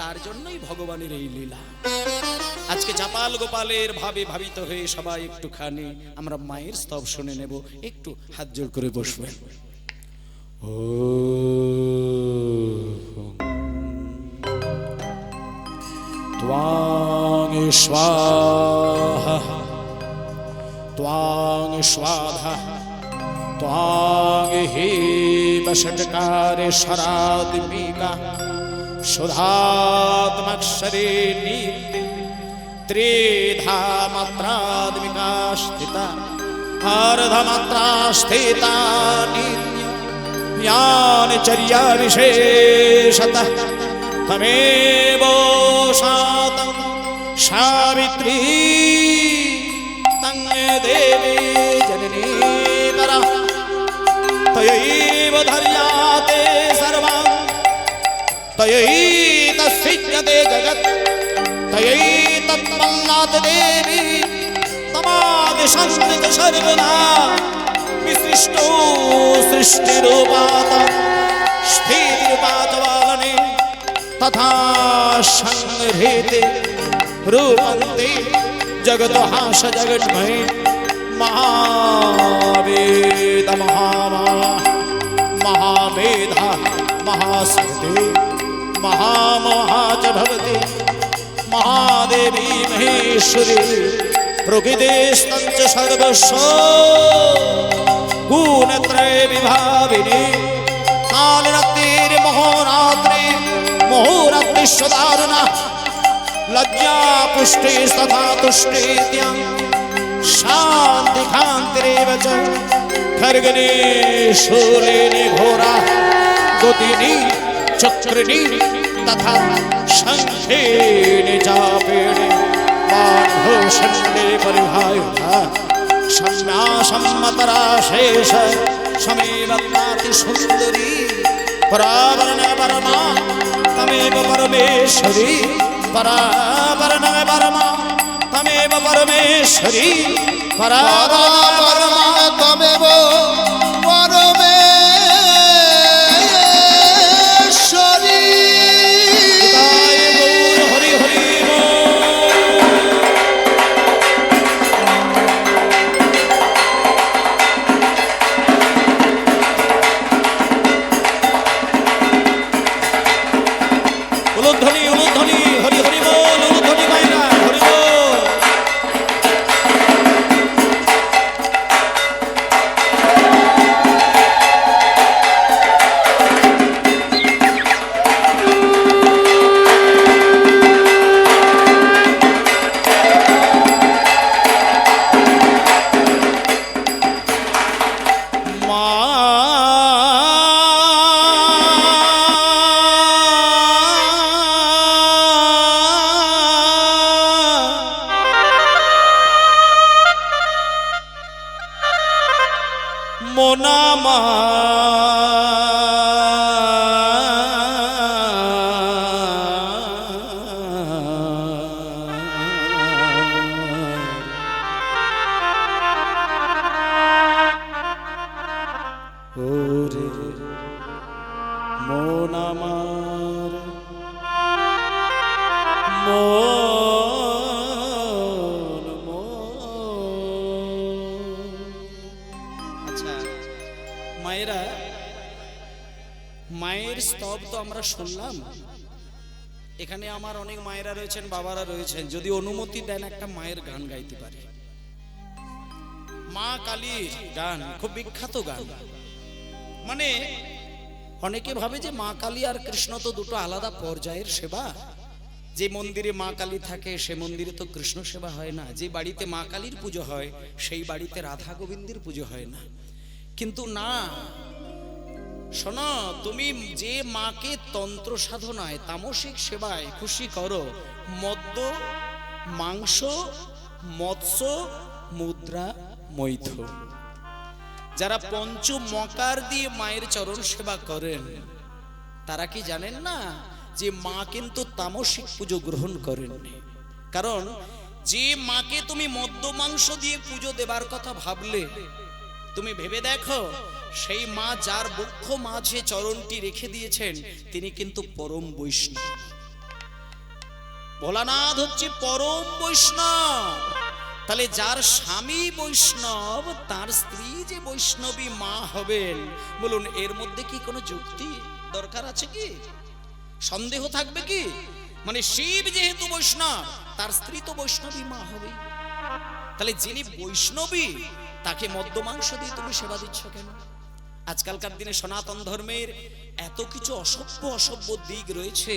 তার জন্যই ভগবানের এই লীলা। আজকে চাপাল গোপালের ভাবে ভাবিত হয়ে সবাই একটুখানি আমরা মায়ের স্তব শুনে নেব। একটু হাত জোড় করে বসবেন। ও ত্বাং স্বাহা ত্বাং স্বাধা ত্বাং হি বষটকারে শরাত্মিকা সুধাত্মক্ষরে নিত্য ত্রিধা মাত্রাত্মিকা স্থিতা अर्धमात्रा स्थिता नित्य ज्ञानचर्या विशेषतः तमेव शातं सावित्री तं देवी जननी परा तयैव धर्याते सर्वं तयैतस्सिज्यते जगत् तयैतत्पन्नाथ देवी तमादिशंसित सर्वदा विसृष्टो सृष्टिरूपात स्थितिरूपातवालने तथा संहृते रूपन्ते जगतहास जगन्मये महावेद महामेधा महास्मृते महामोहा च भवति महादेवी महेश्वरी प्रकृतिस्तंच सर्वस्व गुणत्रय विभाविनी कालरात्रि महोरात्रि मुहूर्तस्वदारुणा लज्जा पुष्टि तथा तुष्टित्यां शांति कांतिरेव च खर्गने शूलेने घोरा गतिनी चक्रिणी तथा शंखेने चापेणे षण्डे परिभायुधा सम्या सम्मतरा शेष समेव नाति सुंदरी परावरण परमा तमेव परमेश्वरी परावरण परमा तमेव परमेश्वरी परावरण परमा तमेव परमेश्वरी। हरि हरि उलुध्वनि उलुध्वनि हरि हरि बोल उलुध्वनि मायरा हरि बोल। মোনামা ওরে মোনামার আচ্ছা মায়েরা, মায়ের স্তব তো আমরা শুনলাম। এখানে আমার অনেক মায়েরা রয়েছেন, বাবারা রয়েছেন, যদি অনুমতি দেন একটা মায়ের গান গাইতে পারি। মা কালীর গান খুব বিখ্যাত গান। মানে অনেকে ভাবে যে মা কালী আর কৃষ্ণ তো দুটো আলাদা পর্যায়ের সেবা। যে মন্দিরে মা কালী থাকে সে মন্দিরে তো কৃষ্ণ সেবা হয় না। যে বাড়িতে মা কালীর পুজো হয় সেই বাড়িতে রাধা গোবিন্দের পুজো হয় না। কিন্তু না, শোনো, তুমি যে মাকে তন্ত্র সাধনায় তামসিক সেবায় খুশি করো, মদ্য মাংস মৎস্য মুদ্রা মৈথ, যারা পঞ্চ মকার দিয়ে মায়ের চরণ সেবা করেন, তারা কি জানেন না যে মা কিন্তু তামসিক পুজো গ্রহণ করেননি? কারণ যে মাকে তুমি মদ্য মাংস দিয়ে পুজো দেবার কথা ভাবলে, তুমি ভেবে দেখো সেই মা যার বক্ষ মাঝে চরণটি রেখে দিয়েছেন তিনি কিন্তু পরম বৈষ্ণব। ভোলানাথ হচ্ছে পরম বৈষ্ণব। তাহলে যার স্বামী বৈষ্ণব তার স্ত্রী যে বৈষ্ণবী মা হবেন, বলুন এর মধ্যে কি কোনো যুক্তি দরকার আছে কি? সন্দেহ থাকবে কি? মানে শিব যেহেতু বৈষ্ণব তার স্ত্রী তো বৈষ্ণবী মা হবে। তাহলে যিনি বৈষ্ণবী তাকে মদ্য মাংস দিয়ে তুমি সেবা দিচ্ছ কেন? আজকালকার দিনে সনাতন ধর্মের এত কিছু অসভ্য দিক রয়েছে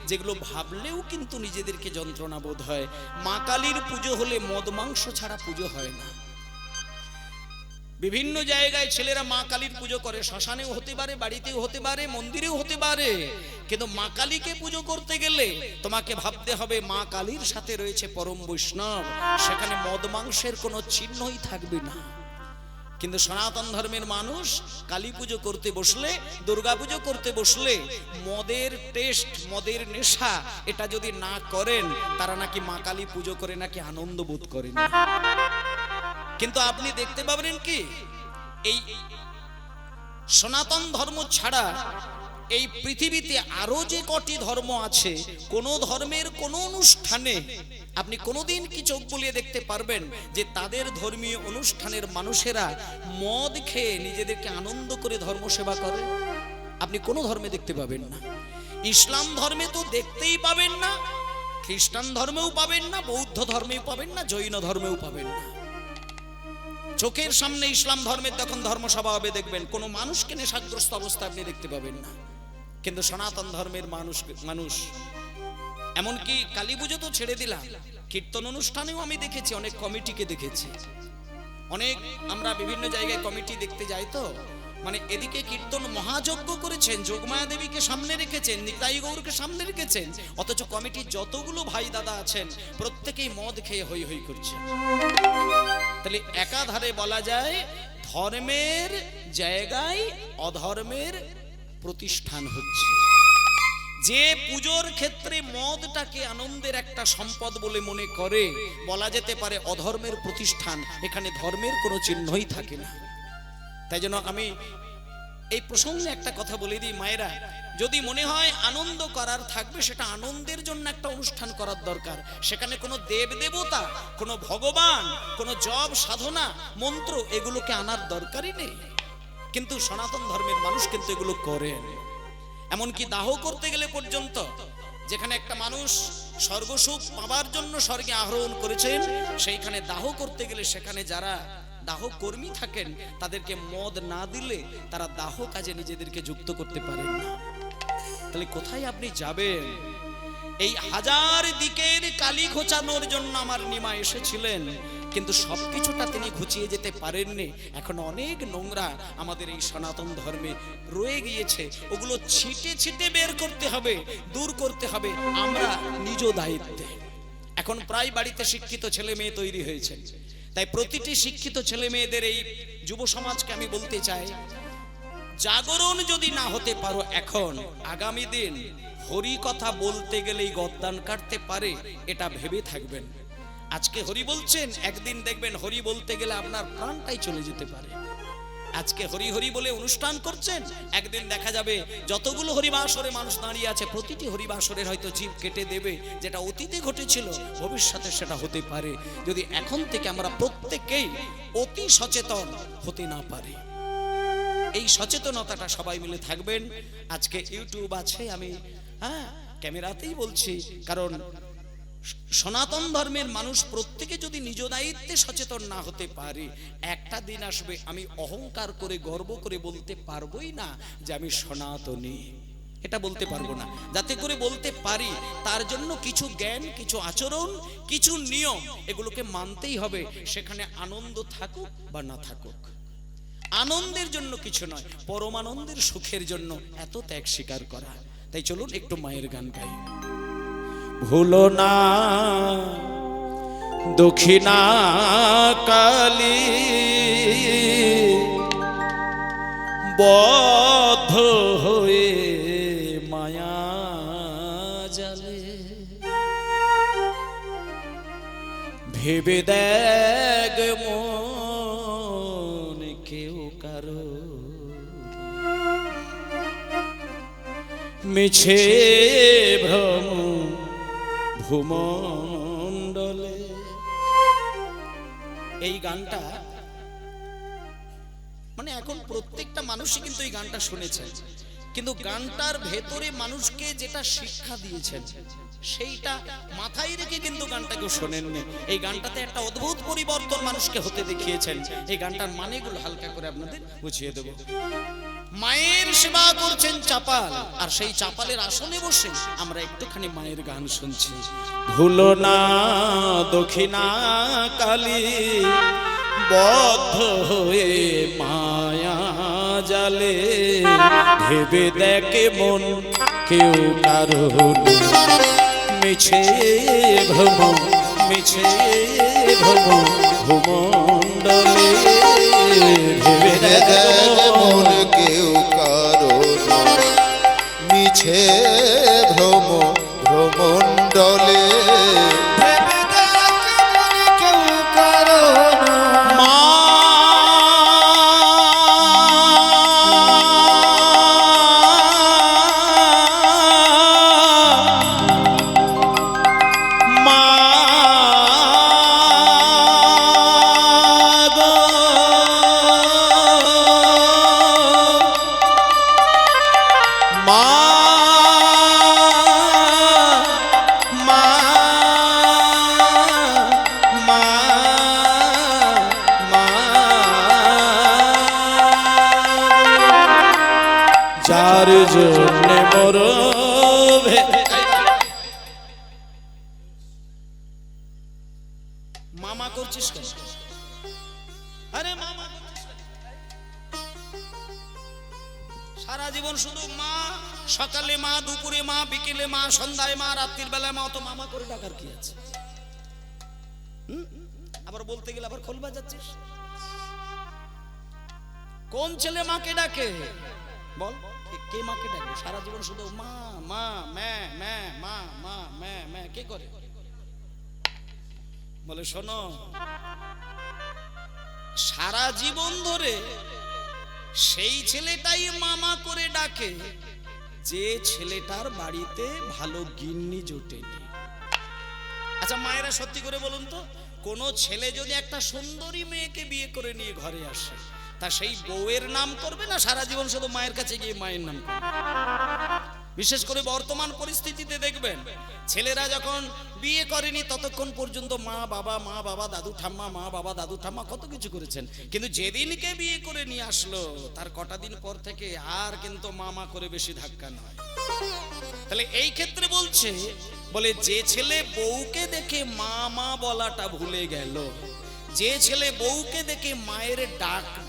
যেগুলো ভাবলেও কিন্তু নিজেদেরকে যন্ত্রণা বোধ হয়। মা কালীর পুজো হলে মদ মাংস ছাড়া পুজো হয় না। বিভিন্ন জায়গায় ছেলেরা মা কালীর পুজো করে, শ্মশানেও হতে পারে, বাড়িতেও হতে পারে, মন্দিরেও হতে পারে, কিন্তু মা কালীকে পুজো করতে গেলে তোমাকে ভাবতে হবে মা কালীর সাথে রয়েছে পরম বৈষ্ণব, সেখানে মদ মাংসের কোনো চিহ্নই থাকবে না। কিন্তু সনাতন ধর্মের মানুষ কালী পুজো করতে বসলে, দুর্গা পুজো করতে বসলে মদের টেস্ট, মদের নেশা এটা যদি না করেন তারা নাকি মা কালী পুজো করে নাকি আনন্দ বোধ করেন। কিন্তু আপনি দেখতে পাবেন কি এই সনাতন ধর্ম ছাড়া এই পৃথিবীতে আরো যে কটি ধর্ম আছে, কোন ধর্মের কোন অনুষ্ঠানে আপনি কোনোদিন কি চোখ বুলিয়ে দেখতে পারবেন যে তাদের ধর্মীয় অনুষ্ঠানের মানুষেরা মদ খেয়ে নিজেদেরকে আনন্দ করে ধর্ম সেবা করে? আপনি কোন ধর্মে দেখতে পাবেন না। ইসলাম ধর্মে তো দেখতেই পাবেন না, খ্রিস্টান ধর্মেও পাবেন না, বৌদ্ধ ধর্মেও পাবেন না, জৈন ধর্মেও পাবেন না। চোখের সামনে ইসলাম ধর্মের তখন ধর্মসভা হবে, দেখবেন কোনো মানুষকে নেশাগ্রস্ত অবস্থা আপনি দেখতে পাবেন না। কিন্তু সনাতন ধর্মের মানুষ এমনকি কালী পুজো তো ছেড়ে দিলাম, কীর্তন অনুষ্ঠানেও আমি দেখেছি অনেক কমিটিকে দেখেছি। অনেক আমরা বিভিন্ন জায়গায় কমিটি দেখতে যাই, তো মানে এদিকে কীর্তন মহাযজ্ঞ করেছেন, যোগমায়া দেবীকে সামনে রেখেছেন, নিতাই গৌরকে সামনে রেখেছেন, অথচ কমিটির যতগুলো ভাই দাদা আছেন প্রত্যেকেই মদ খেয়ে হই হই করছেন। তাহলে একাধারে বলা যায় ধর্মের জায়গায় অধর্মের প্রতিষ্ঠান হচ্ছে। যে পুজোর ক্ষেত্রে মদটাকে আনন্দের একটা সম্পদ বলে মনে করে, বলা যেতে পারে অধর্মের প্রতিষ্ঠান, এখানে ধর্মের কোনো চিহ্নই থাকে না। তাই জন্য আমি এই প্রসঙ্গে একটা কথা বলে দিই, মায়েরা যদি মনে হয় আনন্দ করার থাকবে, সেটা আনন্দের জন্য একটা অনুষ্ঠান করার দরকার। সেখানে কোনো দেব দেবতা, কোনো ভগবান, কোনো জপ সাধনা মন্ত্র এগুলোকে আনার দরকারই নেই। কিন্তু সনাতন ধর্মের মানুষ কিন্তু এগুলো করেন। এমনকি দাহ করতে গেলে পর্যন্ত, যেখানে একটা মানুষ স্বর্গসুখ পাবার জন্য স্বর্গে আরোহণ করেছেন, সেইখানে দাহ করতে গেলে সেখানে যারা দাহ কর্মী থাকেন তাদেরকে মদ না দিলে তারা দাহ কাজে নিজেদেরকে যুক্ত করতে পারেন না। তাহলে কোথায় আপনি যাবেন? এই হাজার দিকের কালি ঘোচানোর জন্য আমার নিমা এসেছিলেন, কিন্তু সবকিছুটা তিনি ঘুচিয়ে যেতে পারেননি। এখন অনেক নোংরা আমাদের এই সনাতন ধর্মে রয়ে গিয়েছে, ওগুলো ছিটে ছিটে বের করতে হবে, দূর করতে হবে আমরা নিজ দায়িত্বে। এখন প্রায় বাড়িতে শিক্ষিত ছেলে মেয়ে তৈরি হয়েছে, তাই প্রতিটি শিক্ষিত ছেলে মেয়েদের এই যুব সমাজকে আমি বলতে চাই, জাগরণ যদি না হতে পারো এখন, আগামী দিন হরি কথা বলতে গেলেই গদ্দান কাটতে পারে, এটা ভেবে থাকবেন। আজকে হরি বলছেন, একদিন দেখবেন হরি বলতে গেলে আপনার প্রাণটাই চলে যেতে পারে। আজকে হরি হরি বলে অনুষ্ঠান করছেন, একদিন দেখা যাবে যতগুলো হরিবাসরে মানুষ দাঁড়িয়ে আছে প্রতিটি হরিবাসরের হয়তো জীব কেটে দেবে। যেটা অতীতে ঘটেছিল ভবিষ্যতে সেটা হতে পারে, যদি এখন থেকে আমরা প্রত্যেকেই অতি সচেতন হতে না পারি। এই সচেতনতাটা সবাই মিলে থাকবেন। আজকে ইউটিউব আছে, আমি ক্যামেরাতেই বলছি, কারণ সনাতন ধর্মের মানুষ প্রত্যেকে যদি নিজ দায়িত্বে সচেতন না হতে পারে, একটা দিন আসবে আমি অহংকার করে গর্ব করে বলতে পারবোই না যে আমি সনাতনী, এটা বলতে পারবো না। যাতে করে বলতে পারি তার জন্য কিছু জ্ঞান, কিছু আচরণ, কিছু নিয়ম এগুলোকে মানতেই হবে, সেখানে আনন্দ থাকুক বা না থাকুক। আনন্দের জন্য কিছু নয়, পরমানন্দের সুখের জন্য এত ত্যাগ স্বীকার করা। তাই চলুন একটু মায়ের গান গাই। ভুলো না দক্ষিণা কালী বদ্ধ হয়ে মায়া জালে, ভেবে দেখ মন কেউ কারো মিছে ভ্রম ভূমণ্ডলে। এই গানটা মানে এখন প্রত্যেকটা মানুষই কিন্তু এই গানটা শুনেছেন, কিন্তু গানটার ভেতরে মানুষকে যেটা শিক্ষা দিয়েছেন সেইটা মাথায় রেখে কিন্তু গানটাকে শোনেননি। এই গানটাতে একটা অদ্ভুত পরিবর্তন মানুষকে হতে দেখিয়েছেন। এই গানটার মানেগুলো হালকা করে আপনাদের বুঝিয়ে দেব। মায়ের সেবা করছেন চাপাল, আর সেই চাপালের আসনে বসে আমরা একটুখানি মায়ের গান শুনছি। ভুলো না দক্ষিণা কালী বদ্ধ হয়ে মায়া জালে, ভেবে দেখে মন কেউ কারো মিছে ভ্রম মিছে ভ্রম ভূমণ্ডলে। ভেবে দেখে মন কেউ কারো মিছে ভ্রম ভ্রমণ্ডলে। কেউ কারো মা যার জন্য মর মামা করছিস কেন? আরে মামা করছিস কেন? সারা জীবন শুধু মা, সকালে মা, দুপুরে মা, বিকেলে মা, সন্ধ্যায় মা, রাত্রির বেলায় মা, অত মামা করে ডাকার কি আছে? আবার বলতে গেলে আবার খোল বাজাচ্ছিস। কোন ছেলে মাকে ডাকে বল? কে মাকে ডাকে? সারা জীবন শুধু মা মা মা মা মা মা মা মা কে করে? বলে শোনো, সারা জীবন ধরে সেই ছেলেটাই মামা করে ডাকে যে ছেলেটার বাড়িতে ভালো গিন্নি জোটেনি। আচ্ছা মায়েরা সত্যি করে বলুন তো, কোন ছেলে যদি একটা সুন্দরী মেয়েকে বিয়ে করে নিয়ে ঘরে আসে, তা সেই বউয়ের নাম করবে না সারা জীবন শুধু মায়ের কাছে গিয়ে মায়ের নাম করবে? বিশেষ করে বর্তমান পরিস্থিতিতে দেখবেন, ছেলেরা যখন বিয়ে করেনি ততক্ষণ পর্যন্ত মা বাবা দাদু ঠাম্মা, মা বাবা দাদু ঠাম্মা কত কিছু করেছেন, কিন্তু যেদিনকে বিয়ে করে নিয়ে আসলো তার কটা দিন পর থেকে আর কিন্তু মামা করে বেশি ধাক্কা নয়। তাহলে এই ক্ষেত্রে বলছে, বলে যে ছেলে বউকে দেখে মা বলাটা ভুলে গেল, যে ছেলে বউকে দেখে মায়ের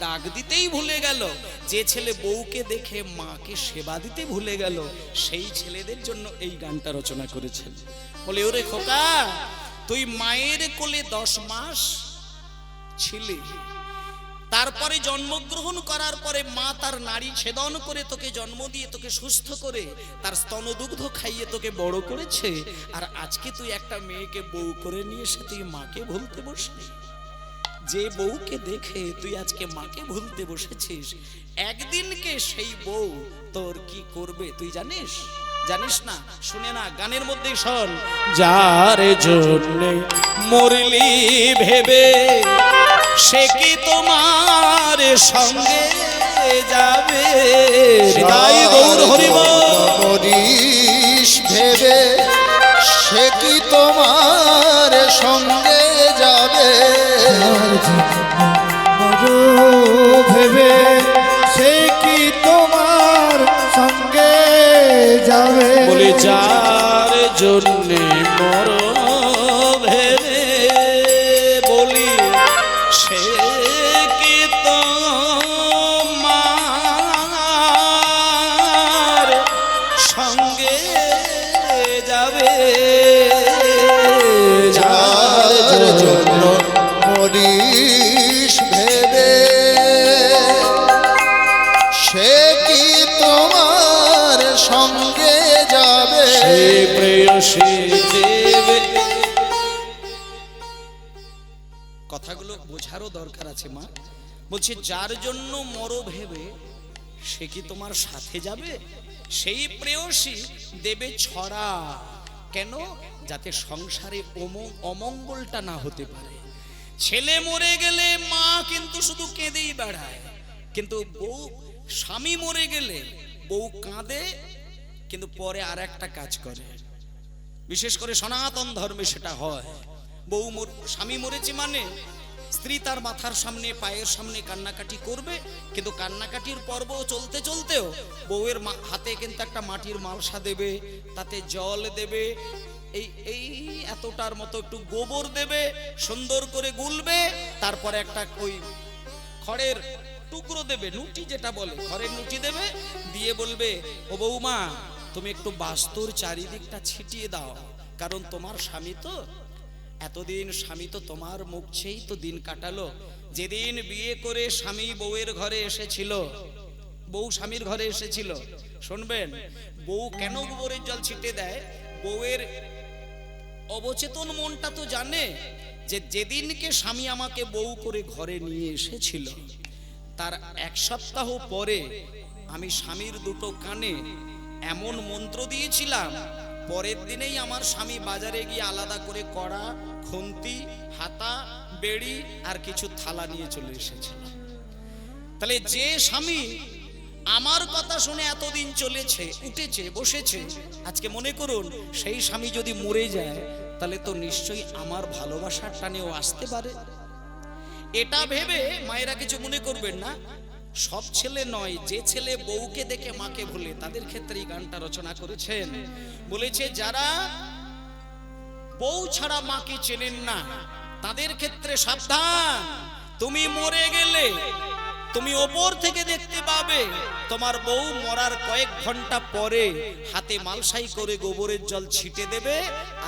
ডাক দিতেই ভুলে গেল, যে ছেলে বউকে দেখে মাকে সেবা দিতে ভুলে গেল, সেই ছেলেদের জন্য এই গানটা রচনা করেছেন। বলে ওরে খোকা, তুই মায়ের কোলে 10 মাস ছিলি, তারপরে জন্মগ্রহণ করার পরে মা তার নারী ছেদন করে তোকে জন্ম দিয়ে তোকে সুস্থ করে তার স্তনদুগ্ধ খাইয়ে তোকে বড় করেছে, আর আজকে তুই একটা মেয়েকে বউ করে নিয়ে এসে তুই মাকে ভুলতে বসলি। যে বউকে দেখে তুই আজকে মাকে ভুলতে বসেছিস, একদিনকে সেই বউ তোর কি করবে তুই জানিস? জানিস না? শুনে না, গানের মধ্যে শোন। যার জন্য মরলি ভেবে সে কি তোমার সঙ্গে যাবে? তাই গৌর হরিবল। মরিস ভেবে সে কি তোমার সঙ্গে যাবে? ভেবে সে কি তোমার সঙ্গে যাবে? বলে যার জন্যে মর ভেবে বলি সে কি তোমার সঙ্গে যাবে? যার জন্য মরিস ভেবে সে কি তোমার সঙ্গে যাবে? সে প্রেয়সী দেবে কথাগুলো বোঝারও দরকার আছে মা। বলছে যার জন্য মরো ভেবে সে কি তোমার সাথে যাবে? সেই প্রেয়সী দেবে ছড়া। কেন? যাতে সংসারে অমঙ্গলটা না হতে পারে। ছেলে মরে গেলে মা কিন্তু শুধু কেঁদেই বেড়ায়, কিন্তু বউ, স্বামী মরে গেলে বউ কাঁদে, কিন্তু পরে আর একটা কাজ করে। বিশেষ করে সনাতন ধর্মে সেটা হয়। বউ স্বামী মরেছে মানে স্ত্রী তার মাথার সামনে পায়ের সামনে কান্নাকাটি করবে, কিন্তু কান্নাকাটির পর্ব চলতে চলতেও বউয়ের হাতে কিন্তু একটা মাটির মালসা দেবে, তাতে জল দেবে, এই এতটার মতো একটু গোবর দেবে, সুন্দর করে গুলবে, তারপরে একটা ওই খড়ের টুকরো দেবে, নুটি যেটা বলে, খড়ের নুটি দেবে, দিয়ে বলবে ও বৌমা তুমি একটু বাস্তুর চারিদিকটা ছিটিয়ে দাও, কারণ তোমার স্বামী তো এতদিন, স্বামী তো তোমার মুখ ছেই তো দিন কাটালো। যেদিন বিয়ে করে স্বামী বউয়ের ঘরে এসেছিল, বউ স্বামীর ঘরে এসেছিল, শুনবেন বউ কেন গোবরের জল ছিটে দেয়? বউয়ের অবচেতন মনটা তো জানে যে যেদিনকে স্বামী আমাকে বউ করে ঘরে নিয়ে এসেছিল তার এক সপ্তাহ পরে আমি স্বামীর দুটো কানে এমন মন্ত্র দিয়েছিলাম, পরের দিনেই আমার স্বামী বাজারে গিয়ে আলাদা করে কড়া, খুন্তি, হাতা, বেড়ি আর কিছু থালা নিয়ে চলে এসেছিল। তাহলে যে স্বামী আমার কথা শুনে এতদিন চলেছে, উঠেছে, বসেছে, আজকে মনে করুন সেই স্বামী যদি মরে যায় তাহলে তো নিশ্চয়ই আমার ভালোবাসার টানেও আসতে পারে। এটা ভেবে মায়েরা কিছু মনে করবেন না। সব ছেলে নয়, যে ছেলে বউকে দেখে মাকে ভুলে, তাদের ক্ষেত্রে এই গানটা রচনা করেছেন। বলেছে যারা বউ ছাড়া মাকে চেনেন না তাদের ক্ষেত্রে সাবধান। তুমি মরে গেলে তুমি ওপর থেকে দেখতে পাবে তোমার বউ মরার কয়েক ঘন্টা পরে হাতে মালসাই করে গোবরের জল ছিটে দেবে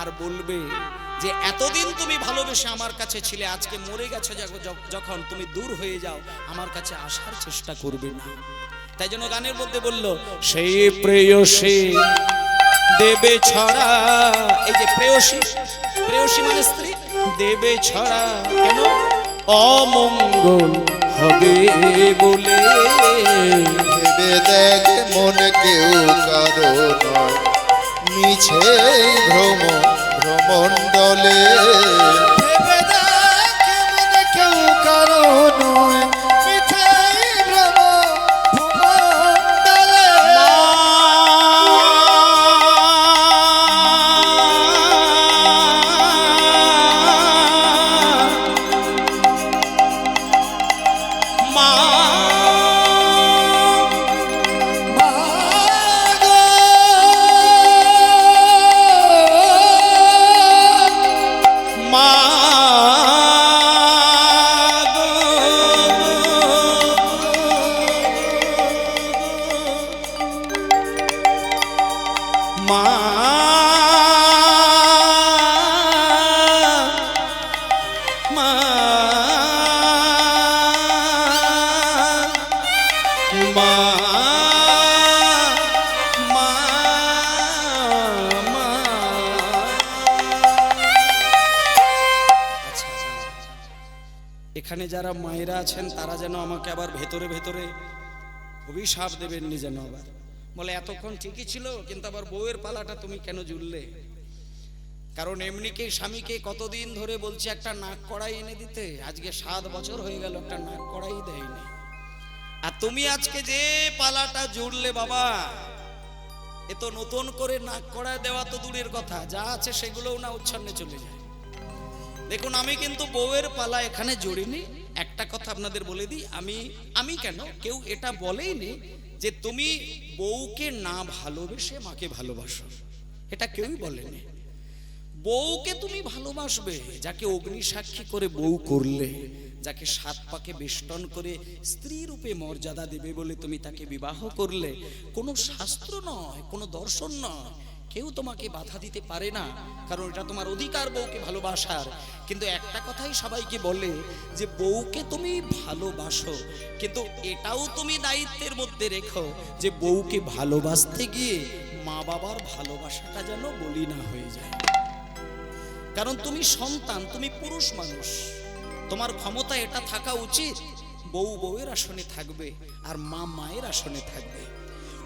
আর বলবে যে এতদিন তুমি ভালোবেসে আমার কাছে ছিলে, আজকে মরে গেছো যখন তুমি দূর হয়ে যাও, আমার কাছে আসার চেষ্টা করবে না। তাই জন্য গানের মধ্যে বলল সেই প্রেয়সী দেবে ছড়া। এই যে প্রেয়সী, প্রেয়সী মানে স্ত্রী, দেবে ছড়া কেন? অমঙ্গল হবে বলে। ভেবে দেখ মন কেউ কারো নয়, মিছে ভ্রম ভ্রমণ্ডলে। ভেবে দেখ মনে কেউ কারো নয়, মিথ্যাই ভ্রম ভূমণ্ডলে। এখানে যারা মায়েরা আছেন তারা যেন আমাকে আবার ভেতরে ভেতরে অভিশাপ দেবেননি যেন আবার বলে এতক্ষণ ঠিকই ছিল, কিন্তু আবার বউয়ের পালাটা তুমি কেন জুড়লে? কারণ এমনিকেই স্বামীকে কতদিন ধরে বলছে একটা নাক কড়াই এনে দিতে, আজকে 7 বছর হয়ে গেল একটা নাক কড়াই দেয়নি, আর তুমি আজকে যে পালাটা জুড়লে বাবা, এ তো নতুন করে নাক কড়াই দেওয়া তো দূরের কথা, যা আছে সেগুলোও না উচ্ছন্নে চলে যায়। দেখুন আমি কিন্তু বউয়ের পালা এখানে জড়িনি। একটা কথা আপনাদের বলে দিই, আমি কেন, কেউ এটা বলেইনি যে তুমি বউকে না ভালোবেসে মাকে ভালোবাসো, এটা কেউই বলেনি। বউকে তুমি ভালোবাসবে যাকে অগ্নি সাক্ষী করে বউ করলে, যাকে 7 পাকে বেষ্টন করে স্ত্রী রূপে মর্যাদা দেবে বলে তুমি তাকে বিবাহ করলে। কোনো শাস্ত্র নয়, কোনো দর্শন নয়, কেউ তোমাকে বাধা দিতে পারে না, কারণ এটা তোমার অধিকার বউকে ভালোবাসার। কিন্তু একটা কথাই সবাইকে বলে যে বউকে তুমি ভালোবাসো, কিন্তু এটাও তুমি দায়িত্বের মধ্যে রেখো যে বউকে ভালোবাসতে গিয়ে মা বাবার ভালোবাসাটা যেন বলি না হয়ে যায়। কারণ তুমি সন্তান, তুমি পুরুষ মানুষ, তোমার ক্ষমতা এটা থাকা উচিত, বউ বউয়ের আসনে থাকবে আর মা মায়ের আসনে থাকবে।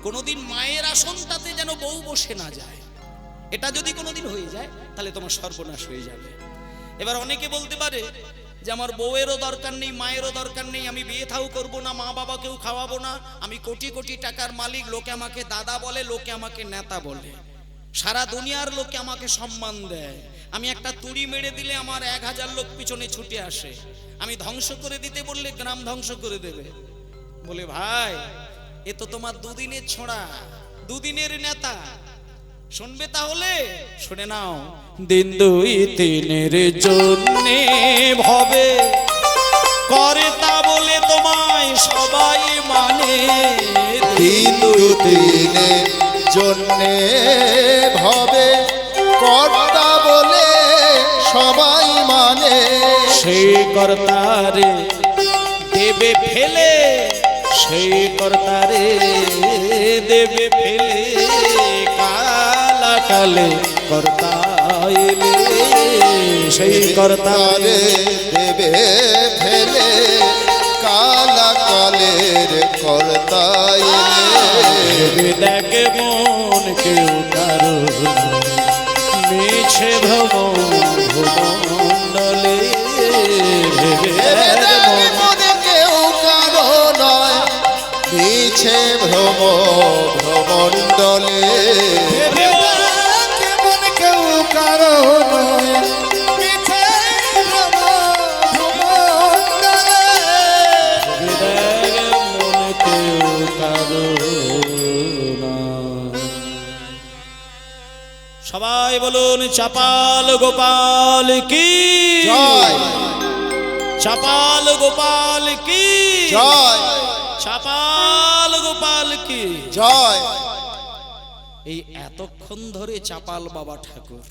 কোনোদিন মায়ের আসনটাতে যেন বউ বসে না যায়। এটা যদি কোনোদিন হয়ে যায় তাহলে তোমার সর্বনাশ হয়ে যাবে। এবার অনেকে বলতে পারে যে আমার বউয়েরও দরকার নেই, মায়েরও দরকার নেই, আমি বিয়ে থাও করবো না, মা বাবাকেও খাওয়াবো না, আমি কোটি কোটি টাকার মালিক, লোকে আমাকে দাদা বলে, লোকে আমাকে নেতা বলে, সারা দুনিয়ার লোকে আমাকে সম্মান দেয়, আমি একটা তুড়ি মেরে দিলে আমার 1000 লোক পিছনে ছুটে আসে, আমি ধ্বংস করে দিতে বললে গ্রাম ধ্বংস করে দেবে। বলে ভাই, এ তো তোমার দুদিনের ছোঁড়া, দুদিনের নেতা। শুনবে তাহলে? শুনে নাও। দিন 2-3 জন্যে ভবে করে তা বলে তোমায় সবাই মানে। দিন 2-3 জন্যে ভবে কর্তা বলে সবাই মানে। সেই কর্তারে দেবে ফেলে, সেই কর্তারে দেবে ফেলে, কালা কালে কর্তা এলে, সেই কর্তারে দেবে ফেলে, কালা কালের কর্তা এলে। দেখ মন কেউ কারো মিছে ভ্রমণ্ডলে, মনে কেউ কারো নয়, মিছে ভ্রমণ্ডলে। কেমন কেউ কারো নয়, মিছে ভ্রমণ্ডলে। মন কেউ কারো না। সবাই বলুন চাপাল গোপাল কি জয়, চাপাল গোপাল কি জয়, চাপাল গোপাল কি জয়। এই এতক্ষণ ধরে চাপাল বাবা ঠাকুর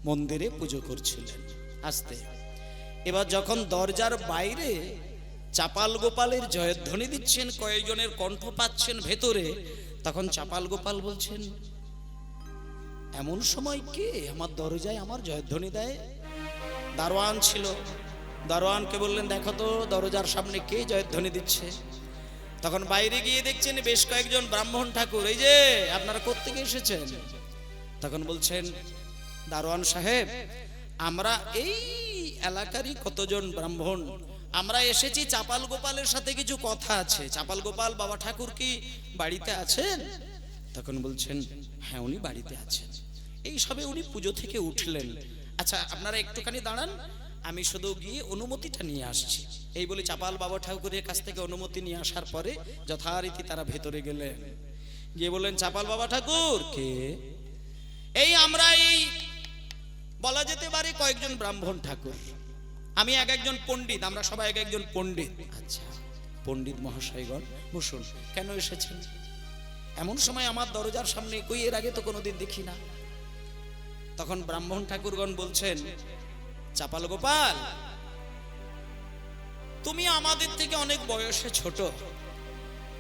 মন্দিরে পুজো করছিলেন। আস্তে এবার যখন দরজার বাইরে চাপাল গোপালের জয়ধ্বনি দিচ্ছেন, কয়েকজনের কণ্ঠ পাচ্ছেন ভেতরে, তখন চাপাল গোপাল বলছেন, এমন সময় কে আমার দরজায় আমার জয়ধ্বনি দেয়? দারোয়ান ছিল, দারোয়ানকে বললেন, দেখো তো দরজার সামনে কে জয়ধ্বনি দিচ্ছে। তখন বাইরে গিয়ে দেখছেন বেশ কয়েকজন ব্রাহ্মণ ঠাকুর, এই যে আপনারা কোত্থেকে এসেছেন? তখন বলছেন, দারোয়ান সাহেব, আমরা এই এলাকারই কতজন ব্রাহ্মণ, আমরা এসেছি চাপাল গোপালের সাথে কিছু কথা আছে। চাপাল গোপাল বাবা ঠাকুর কি বাড়িতে আছেন? তখন বলছেন, হ্যাঁ উনি বাড়িতে আছেন, এই সবে উনি পুজো থেকে উঠলেন। আচ্ছা আপনারা একটুখানি দাঁড়ান, আমি শুধু গিয়ে অনুমতিটা নিয়ে আসছি। এই বলে চাপাল বাবা ঠাকুরের কাছ থেকে অনুমতি নিয়ে আসার পরে যথারীতি তারা ভেতরে গেলেন, গিয়ে বললেন, চাপাল বাবা ঠাকুর কে? এই আমরা এই বলা যেতে পারে কয়েকজন ব্রাহ্মণ ঠাকুর, আমি একজন পণ্ডিত, আমরা সবাই একজন পণ্ডিত। আচ্ছা পণ্ডিত মহাশয়গণ বসুন, কেন এসেছেন? এমন সময় আমার দরজার সামনে কই এর আগে তো কোনোদিন দেখি না। তখন ব্রাহ্মণ ঠাকুরগণ বলছেন, চাপাল গোপাল, তুমি আমাদের থেকে অনেক বয়সে ছোট,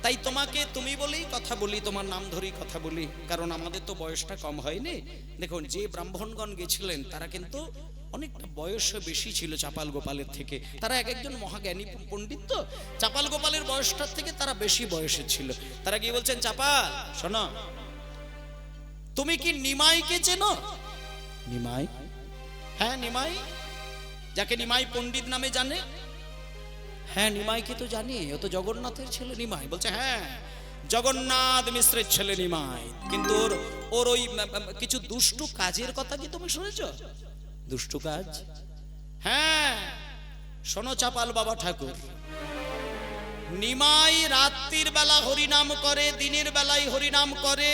তাই তোমাকে তুমি বলেই কথা বলি, তোমার নাম ধরেই কথা বলি, কারণ আমাদের তো বয়সটা কম হয়নি। দেখুন যে ব্রাহ্মণগণ গেছিলেন তারা কিন্তু অনেকটা বয়স বেশি ছিল চাপাল গোপালের থেকে, তারা একজন মহাজ্ঞানী পণ্ডিত, তো চাপাল গোপালের বয়সটার থেকে তারা বেশি বয়সে ছিল। তারা গিয়ে বলছেন, চাপাল শোনো, তুমি কি নিমাইকে চেনো? নিমাই? হ্যাঁ নিমাই, যাকে নিমাই পণ্ডিত নামে জানে। হ্যাঁ নিমাইকে তো জানি, ও তো জগন্নাথের ছেলে নিমাই। বলছে হ্যাঁ জগন্নাথ মিশ্রের ছেলে নিমাই, কিন্তু ওর ওই কিছু দুষ্টু কাজের কথা কি তুমি শুনেছ? দুষ্টু কাজ? হ্যাঁ শোনো চাপাল বাবা ঠাকুর, নিমাই রাত্রির বেলা হরিনাম করে, দিনের বেলায় হরিনাম করে,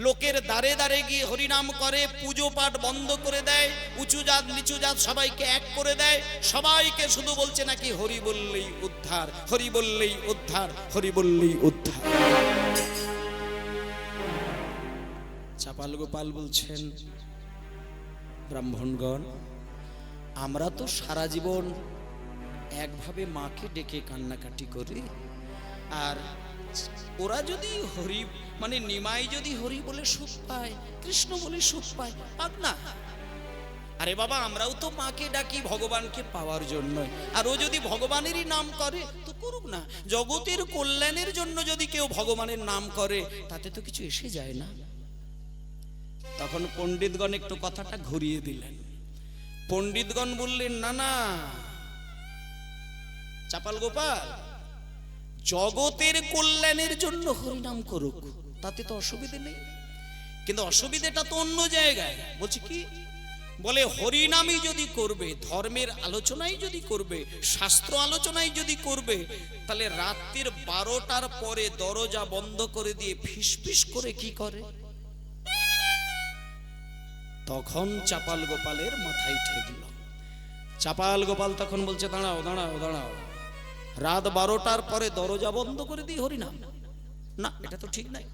লোকের দ্বারে দ্বারে গিয়ে হরিনাম করে, পুজো পাঠ বন্ধ করে দেয়, উঁচু জাত নিচু জাত সবাইকে এক করে দেয়, সবাইকে শুধু বলছে নাকি হরি বললেই উদ্ধার, হরি বললেই উদ্ধার, হরি বললেই উদ্ধার। চাপাল গোপাল বলছেন, ব্রাহ্মণগণ, আমরা তো সারা জীবন একভাবে মাকে ডেকে কান্নাকাটি করি, আর ওরা যদি হরি মানে নিমাই যদি হরি বলে সুখ পায়, কৃষ্ণ বলে সুখ পায়, পাক না। আরে বাবা, আমরাও তো মাকে ডাকি ভগবানকে পাওয়ার জন্য, আর ও যদি ভগবানেরই নাম করে তো করুক না। জগতের কল্যাণের জন্য যদি কেউ ভগবানের নাম করে তাতে তো কিছু এসে যায় না। তখন পণ্ডিতগণ একটু কথাটা ঘুরিয়ে দিলেন। পণ্ডিতগণ বললেন, না না চাপাল গোপাল, জগতের কল্যাণের জন্য হরিনাম করুক, তাতে তো অসুবিধে নেই, কিন্তু অসুবিধাটা তো অন্য জায়গায়। বলছি কি, বলে হরিনামই যদি করবে, ধর্মের আলোচনাই যদি করবে, শাস্ত্র আলোচনাই যদি করবে, তাহলে রাত্রির 12টার পরে দরজা বন্ধ করে দিয়ে ফিসফিস করে কি করে? তখন চাপাল গোপালের মাথায় ঠেকল। চাপাল গোপাল তখন বলছে, দাঁড়াও দাঁড়াও দাঁড়াও, রাত 12টার পরে দরজা বন্ধ করে দিয়ে হরিনাম? না, এটা তো ঠিক নাই।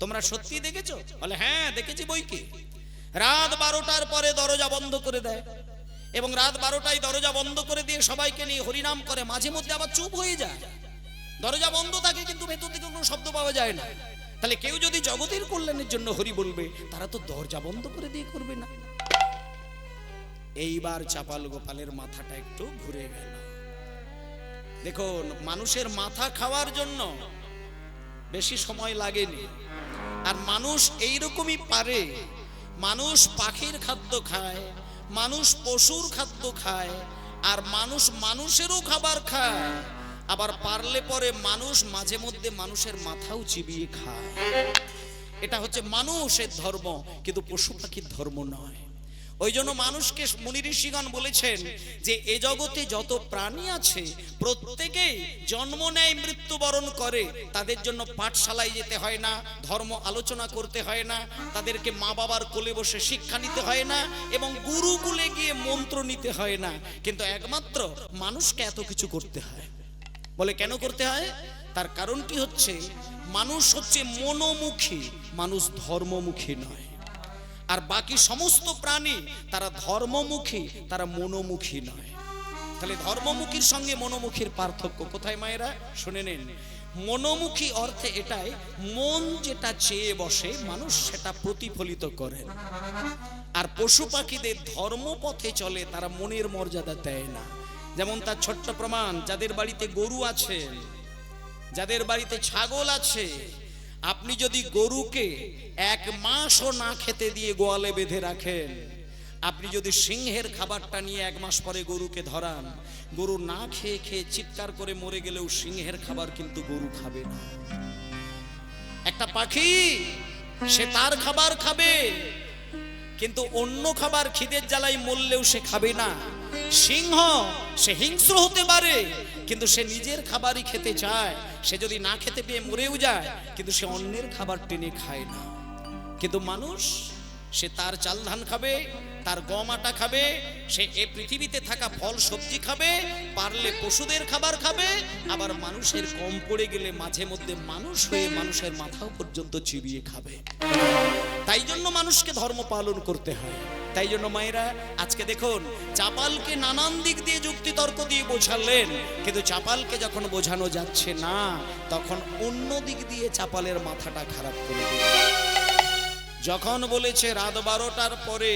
তোমরা সত্যি দেখেছো? বলে হ্যাঁ দেখেছি বই কি। রাত 12টার পরে দরজা বন্ধ করে দেয় এবং রাত 12টায় দরজা বন্ধ করে দিয়ে সবাইকে নিয়ে হরিনাম করে, মাঝে মধ্যে আবার চুপ হয়ে যায়। দরজা বন্ধ থাকে কিন্তু ভেতর থেকে কোনো শব্দ পাওয়া যায় না। তাহলে কেউ যদি জগতের কল্যাণের জন্য হরি বলবে, তারা তো দরজা বন্ধ করে দিয়ে করবে না। এইবার চাপাল গোপালের মাথাটা একটু ঘুরে গেল। দেখুন, মানুষের মাথা খাওয়ার জন্য বেশি সময় লাগেনি, আর মানুষ এইরকমই পারে। মানুষ পাখির খাদ্য খায়, মানুষ পশুর খাদ্য খায়, আর মানুষ মানুষেরও খাবার খায়। আবার পারলে পরে মানুষ মাঝে মধ্যে মানুষের মাথাও চিবিয়ে খায়। এটা হচ্ছে মানুষের ধর্ম, কিন্তু পশু পাখির ধর্ম নয়। ওই জন্য মানুষকে মুনি ঋষিগণ বলেছেন যে এ জগতে যত প্রাণী আছে প্রত্যেকেই জন্ম নেয়, মৃত্যুবরণ করে। তাদের জন্য পাঠশালায় যেতে হয় না, ধর্ম আলোচনা করতে হয় না, তাদেরকে মা বাবার কোলে বসে শিক্ষা নিতে হয় না, এবং গুরুকুলে গিয়ে মন্ত্র নিতে হয় না। কিন্তু একমাত্র মানুষকে এত কিছু করতে হয়। বলে কেন করতে হয়? তার কারণটি হচ্ছে মানুষ হচ্ছে মনোমুখী, মানুষ ধর্মমুখী নয়। আর বাকি সমস্ত প্রাণী তারা ধর্মমুখী, তারা মনোমুখী নয়। তাহলে ধর্মমুখীর সঙ্গে মনোমুখীর পার্থক্য কোথায় মায়েরা? শুনে নিন। মনোমুখী অর্থে এটাই, মন যেটা চেয়ে বসে মানুষ সেটা প্রতিফলিত করে। আর পশু পাখিদের ধর্মপথে চলে, তারা মনের মর্যাদা দেয় না। যেমন তার ছোট্ট প্রমাণ, যাদের বাড়িতে গরু আছে, যাদের বাড়িতে ছাগল আছে, আপনি যদি গরুকে 1 মাসও না খেতে দিয়ে গোয়ালে বেঁধে রাখেন, আপনি যদি সিংহের খাবারটা নিয়ে 1 মাস পরে গরুকে ধরান, গরু না খেয়ে খেয়ে চিৎকার করে মরে গেলেও সিংহের খাবার কিন্তু গরু খাবে না। একটা পাখি সে তার খাবার খাবে, কিন্তু অন্য খাবার খিদের জ্বালায় মরলেও সে খাবে না। সিংহ সে হিংস্র হতে পারে, কিন্তু সে নিজের খাবারই খেতে চায়। সে যদি না খেতে পেয়ে মরেও যায়, কিন্তু সে অন্যের খাবার টেনে খায় না। কিন্তু মানুষ, সে তার চাল ধান খাবে, তার গম আটা খাবে, সে এই পৃথিবীতে থাকা ফল সবজি খাবে, পারলে পশুদের খাবার খাবে, আবার মানুষের কম পড়ে গেলে মাঝে মধ্যে মানুষ হয়ে মানুষের মাথাও পর্যন্ত চিবিয়ে খাবে। তাই জন্য মানুষকে ধর্ম পালন করতে হয়। তাই জন্য মায়েরা আজকে দেখুন, চাপালকে নানান দিক দিয়ে যুক্তি তর্ক দিয়ে বোঝালেন, কিন্তু চাপালকে যখন বোঝানো যাচ্ছে না, তখন অন্য দিক দিয়ে চাপালের মাথাটা খারাপ করে দিল। যখন বলেছে রাত 12টার পরে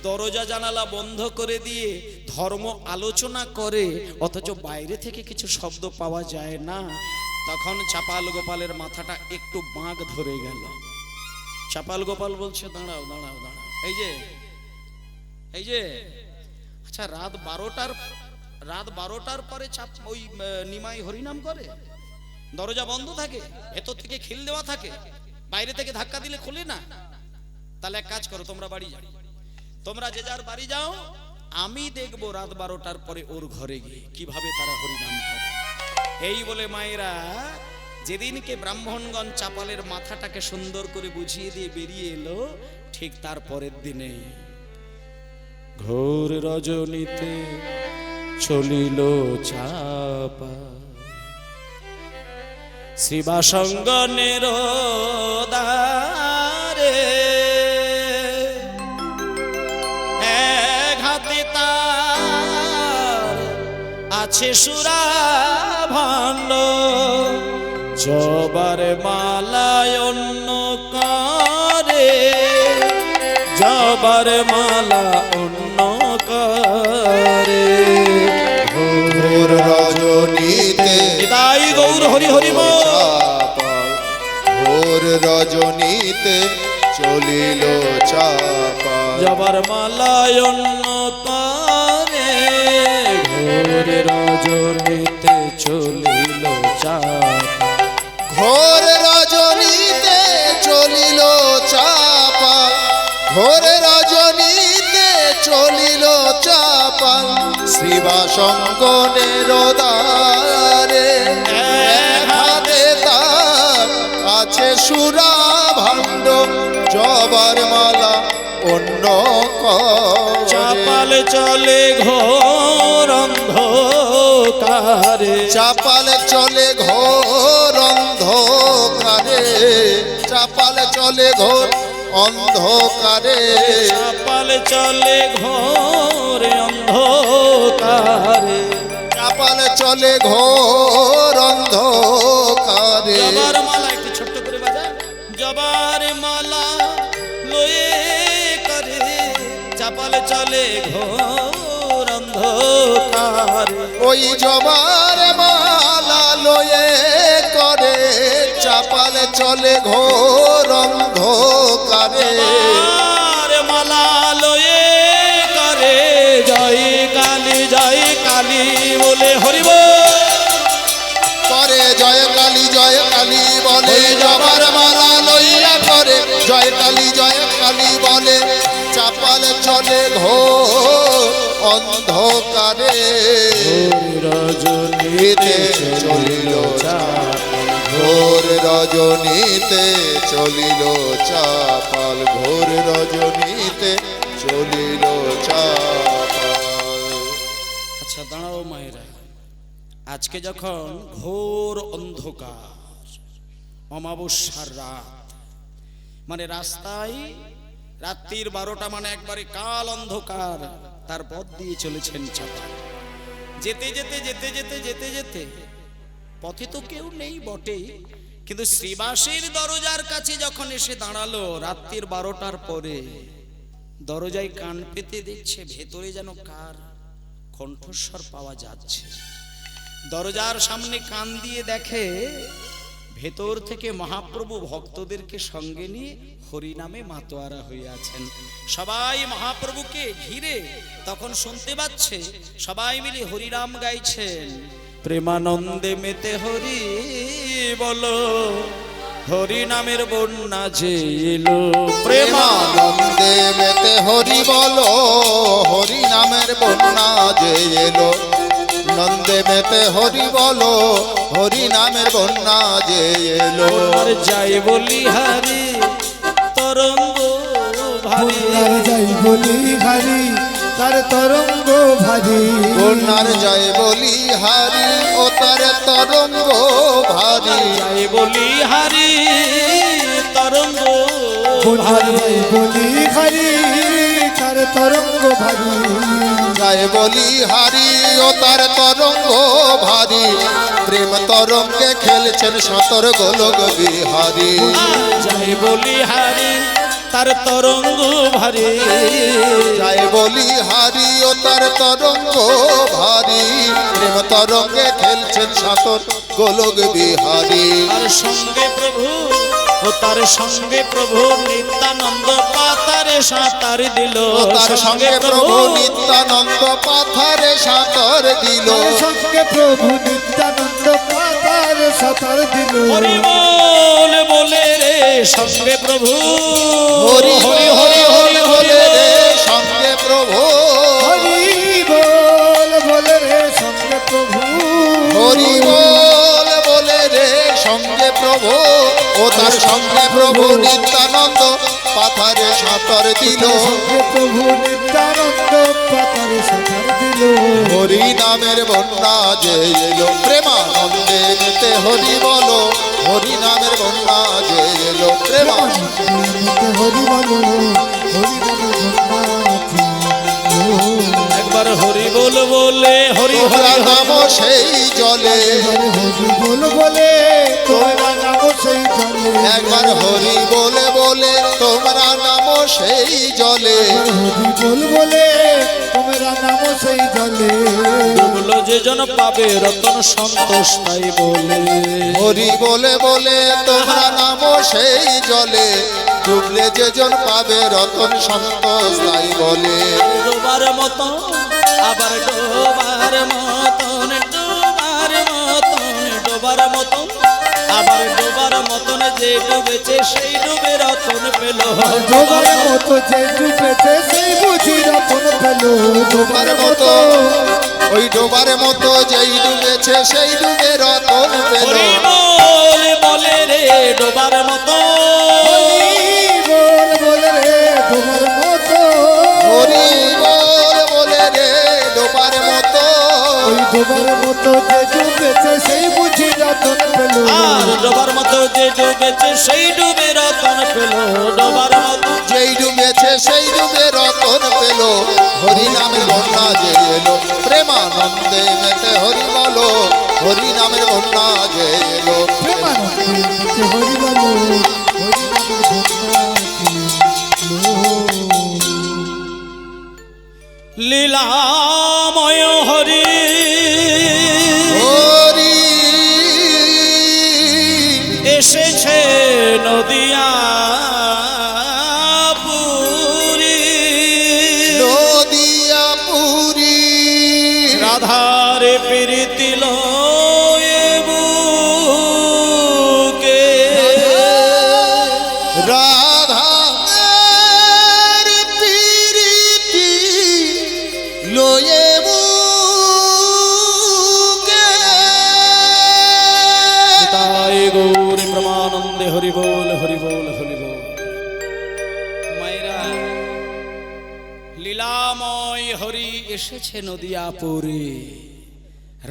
দরজা জানালা বন্ধ করে দিয়ে ধর্ম আলোচনা করে, অথচ বাইরে থেকে কিছু শব্দ পাওয়া যায় না, তখন চাপাল গোপালের মাথাটা একটু বাঁক ধরে গেল। চাপাল গোপাল বলছে, দাঁড়াও দাঁড়াও দাঁড়াও, এই যে আচ্ছা, রাত 12টার পরে ওই নিমাই হরিনাম করে, দরজা বন্ধ থাকে, ভেতর থেকে খিল দেওয়া থাকে, বাইরে থেকে ধাক্কা দিলে খোলে না। তাহলে এক কাজ করো, তোমরা বাড়ি যাও, তোমরা যে যার বাড়ি যাও, আমি দেখবো রাত 12টার পরে ওর ঘরে গিয়ে কিভাবে তারা হরিনাম করে। এই বলে মায়েরা যেদিনকে ব্রাহ্মণগণ চাপালের মাথাটাকে সুন্দর করে বুঝিয়ে দিয়ে বেরিয়ে এলো, ঠিক তার পরের দিনে ঘোর রজনীতে চলিল চাপা শিবাসঙ্গনের দ্বারে, এক হাতে তার আছে সুরা ভাণ্ড, জবার মালায় অন্য করে, জবার মালা অন্য নিতে চলিল চাপাল জবার মালায় অন্য তারে ঘোর রজনীতে চলিল চাপ ঘোর রজনীতে চলিল চাপাল ঘোর রজনীতে চলিল চাপাল শ্রীবাসঙ্গনের দ্বারে এক হাতে তার আছে সুরা ভাণ্ড জবার মালা অন্য করে চাপাল চলে ঘোর অন্ধকারে চাপাল চলে ঘোর অন্ধকারে চাপাল চলে ঘোর অন্ধকারে চাপাল চলে ঘোর অন্ধকারে চাপাল চলে ঘোর অন্ধকারে জবার মালা একটু ছোট্ট করে বাজা জবার মালা লয়ে করে চাপাল চলে ঘোর অন্ধকারে ওই জবার মালা লয়ে করে চাপাল চলে ঘোর অন্ধকারে জবার মালা লয়ে করে জয় কালী বলে হরিব করে জয় কালী বলে জবার মালা লইয়া করে জয় কালী বলে চাপাল চলে ঘোর অন্ধকারে রজনীতে চলিল ঘোর রজনীতে চলিল চাপাল ঘোর রজনীতে চলিল চাপাল আচ্ছা দাঁড়াও মায়েরা আজকে যখন ঘোর অন্ধকার অমাবস্যার রাত মানে রাস্তায় রাত্রির 12টা মানে একবারে কাল অন্ধকার তার পথ দিয়ে চলেছেন চাপাল যেতে যেতে পথে তো কেউ নেই বটে কিন্তু শ্রীবাসের দরজার কাছে যখন এসে দাঁড়ালো রাত্রির 12টার পরে দরজায় কান পেতে দেখছে ভেতরে যেন কার কণ্ঠস্বর পাওয়া যাচ্ছে দরজার সামনে কান দিয়ে দেখে ভেতর থেকে মহাপ্রভু ভক্তদেরকে সঙ্গে নিয়ে হরিনামে মাতোয়ারা হয়ে আছেন সবাই মহাপ্রভুকে ঘিরে তখন শুনতে পাচ্ছে সবাই মিলে হরিনাম গাইছেন প্রেমানন্দে মেতে হরি বলো হরি নামের বন্যা যে এলো প্রেমানন্দে মেতে হরি বলো হরি নামের বন্যা যে এলো নন্দে মেতে হরি বলো হরি নামের বন্যা যে এলো আর যাই বলি হারি তরঙ্গ ভারী বন্যার যাই বলি হারি তার তরঙ্গ ভারী বন্যার যায় বলি হারি ও তার তরঙ্গ ভারী যাই বলি হারি তরঙ্গ বন্যার ভারী যাই বলি হারি তার তরঙ্গ ভারী যায় বলি হারি ও তার তরঙ্গ ভারী প্রেম তরঙ্গে খেলছেন সাঁতর গোলক বিহারী যাই বলি হারি তার তরঙ্গ ভারী যায় বলি হারি ও তার তরঙ্গ ভারী প্রেম তরঙ্গে খেলছেন সাঁতর গোলক বিহারী আর সঙ্গে প্রভু ও তার সঙ্গে প্রভু নিত্যানন্দ পাতারে সাঁতার দিল ও তার সঙ্গে প্রভু নিত্যানন্দ পাথারে সাঁতর দিল তার সঙ্গে প্রভু নিত্যানন্দ পাতার সাঁতার দিল হরি বল বলে রে সঙ্গে প্রভু হরি হরি হরি হরি হরি রে সঙ্গে প্রভু হরি বল বলে রে সঙ্গে প্রভু হরি বল বলে রে সঙ্গে প্রভু ও তার সঙ্গে প্রভু নিত্যানন্দ পাথারে সাঁতর দিল সঙ্গে প্রভু নিত্যানন্দ পাতার সাঁতার দিল হরি নামের বন্যা যে এলো প্রেমানন্দে মেতে হরি বলো হরি নামের বন্যা যে এলো প্রেমানন্দে হরি বলো হরি নামে একবার হরি বল বলে হরি তোমরা হরি নাম সেই জলে হরি বল বলে তোমরা নাম সেই জলে একবার হরি বলে বলে তোমরা নাম সেই জলে হরি বল বলে তোমরা নাম সেই জলে ডুবলো যেজন পাবে রতন সন্তোষ তাই বলে। হরি বলে বলে তোমরা নামো সেই জলে, ডুবলে যেজন পাবে রতন সন্তোষ তাই বলে। ডোবার মতন আবার ডোবার মতন, ডোবার মতন, ডোবার মতন আবার ডোবার মতন, যে ডুবেছে সেই ডুবে রতন পেল। ডোবার মতো যে ডুবেছে সেই বুঝি রতন পেল। ডোবার মতো, ওই ডোবার মতো যেই ডুবেছে সেই ডুবে রতন পেল। হরি বল বলে রে ডোবার মতন, বলে রে ডোবার মতো, হরি বল বলে রে ডোবার মতো, ওই ডোবার মতো যে ডুবেছে সেই বুঝি রতন পেল। আর ডোবার মতো যে ডুবেছে সেই ডুবে রতন পেল। ডোবার মতো যেই ডুবেছে সেই ডুবে রতন পেল। হরি নামের বন্যা যে এলো, প্রেমানন্দে মেতে হরি বলো, হরি নামের বন্যা যে এলো। প্রেমানন্দে হরি বলো, হরি নামের বন্যা লো। লীলাময় হরি হরি এসেছে নদিয়া পুরী, নদিয়া পুরী, রাধার প্রীতি লয়ে বুকে, রাধার প্রীতি লয়ে বুকে। তাই গৌর প্রমানন্দে হরি বল হরি বল হরি বল। মায়েরা, লীলাময় হরি এসেছে নদিয়া পুরী,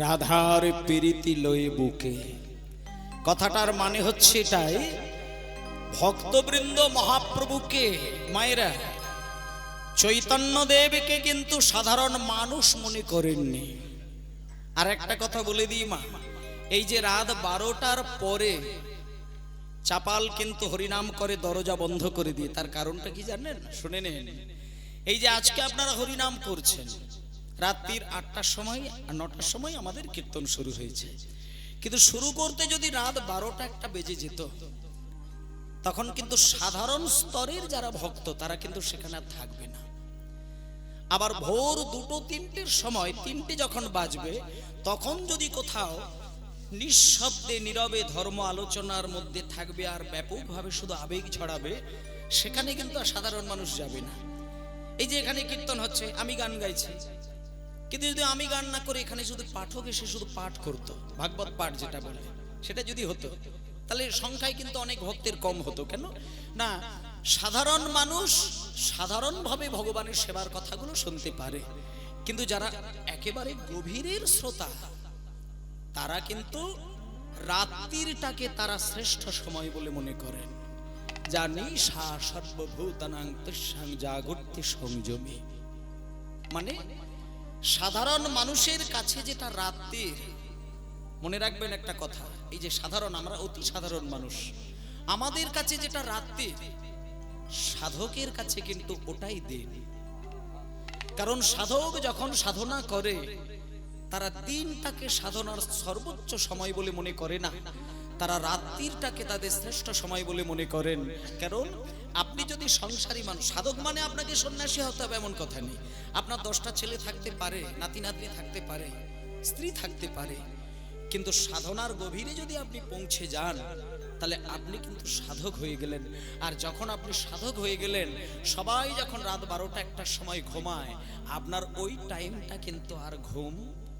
রাধার প্রীতি লয়ে বুকে। কথাটার মানে হচ্ছে এটাই, ভক্তবৃন্দ মহাপ্রভুকে, মায়েরা, চৈতন্য দেবকে কিন্তু সাধারণ মানুষ মনে করেননি। আর একটা কথা বলে দিই মা, এই যে রাত 12টার পরে চাপাল কিন্তু হরিনাম করে দরজা বন্ধ করে দিয়ে, তার কারণটা কি জানেন? শুনে নেন। এই যে আজকে আপনারা হরিনাম করছেন, রাত্রির 8টার সময় আর 9টার সময় আমাদের কীর্তন শুরু হয়েছে, কিন্তু শুরু করতে যদি রাত 12টা একটা বেজে যেত, তখন কিন্তু সাধারণ স্তরের যারা ভক্ত তারা কিন্তু সেখানে আর থাকবে না। আবার ভোর 2-3টের সময়, 3টে যখন বাজবে, তখন যদি কোথাও নিঃশব্দে নীরবে ধর্ম আলোচনার মধ্যে থাকবে আর ব্যাপকভাবে শুধু আবেগ ছড়াবে, সেখানে কিন্তু আর সাধারণ মানুষ যাবে না। এই যে এখানে কীর্তন হচ্ছে, আমি গান গাইছি, কিন্তু যদি আমি গান না করে এখানে শুধু পাঠক এসে শুধু পাঠ করতো, ভাগবত পাঠ যেটা বলে, সেটা যদি হতো, তাহলে সংখ্যায় কিন্তু অনেক ভক্তের কম হতো। কেন না? সাধারণ মানুষ সাধারণভাবে ভগবানের সেবার কথাগুলো শুনতে পারে, কিন্তু যারা একেবারে গভীরের শ্রোতা, তারা কিন্তু রাত্রিটাকে তারা শ্রেষ্ঠ সময় বলে মনে করেন। জানি সা সর্বভূতানাং তস্যাং জাগর্তি সংযমী, মানে সাধারণ মানুষের কাছে যেটা রাত্রির, মনে রাখবেন একটা কথা, এই যে সাধারণ, আমরা অতি সাধারণ মানুষ, আমাদের কাছে যেটা রাত্রির, সাধকের কাছে কিন্তু ওটাই দিন। কারণ সাধক যখন সাধনা করে, তারা দিনটাকে সাধনার সর্বোচ্চ সময় বলে মনে করে না, তারা রাত্রিটাকে তাদের শ্রেষ্ঠ সময় বলে মনে করেন। কারণ আপনি যদি সংসারী মানুষ, সাধক মানে আপনাকে সন্ন্যাসী হতে হবে এমন কথা নেই। আপনার 10টা ছেলে থাকতে পারে, নাতি নাতনি থাকতে পারে, স্ত্রী থাকতে পারে, কিন্তু সাধনার গভীরে যদি আপনি পৌঁছে যান, তাহলে আপনি কিন্তু সাধক হয়ে গেলেন। আর যখন আপনি সাধক হয়ে গেলেন, সবাই যখন রাত 12টা-1টার সময় ঘুমায়, আপনার ওই টাইমটা কিন্তু আর ঘুম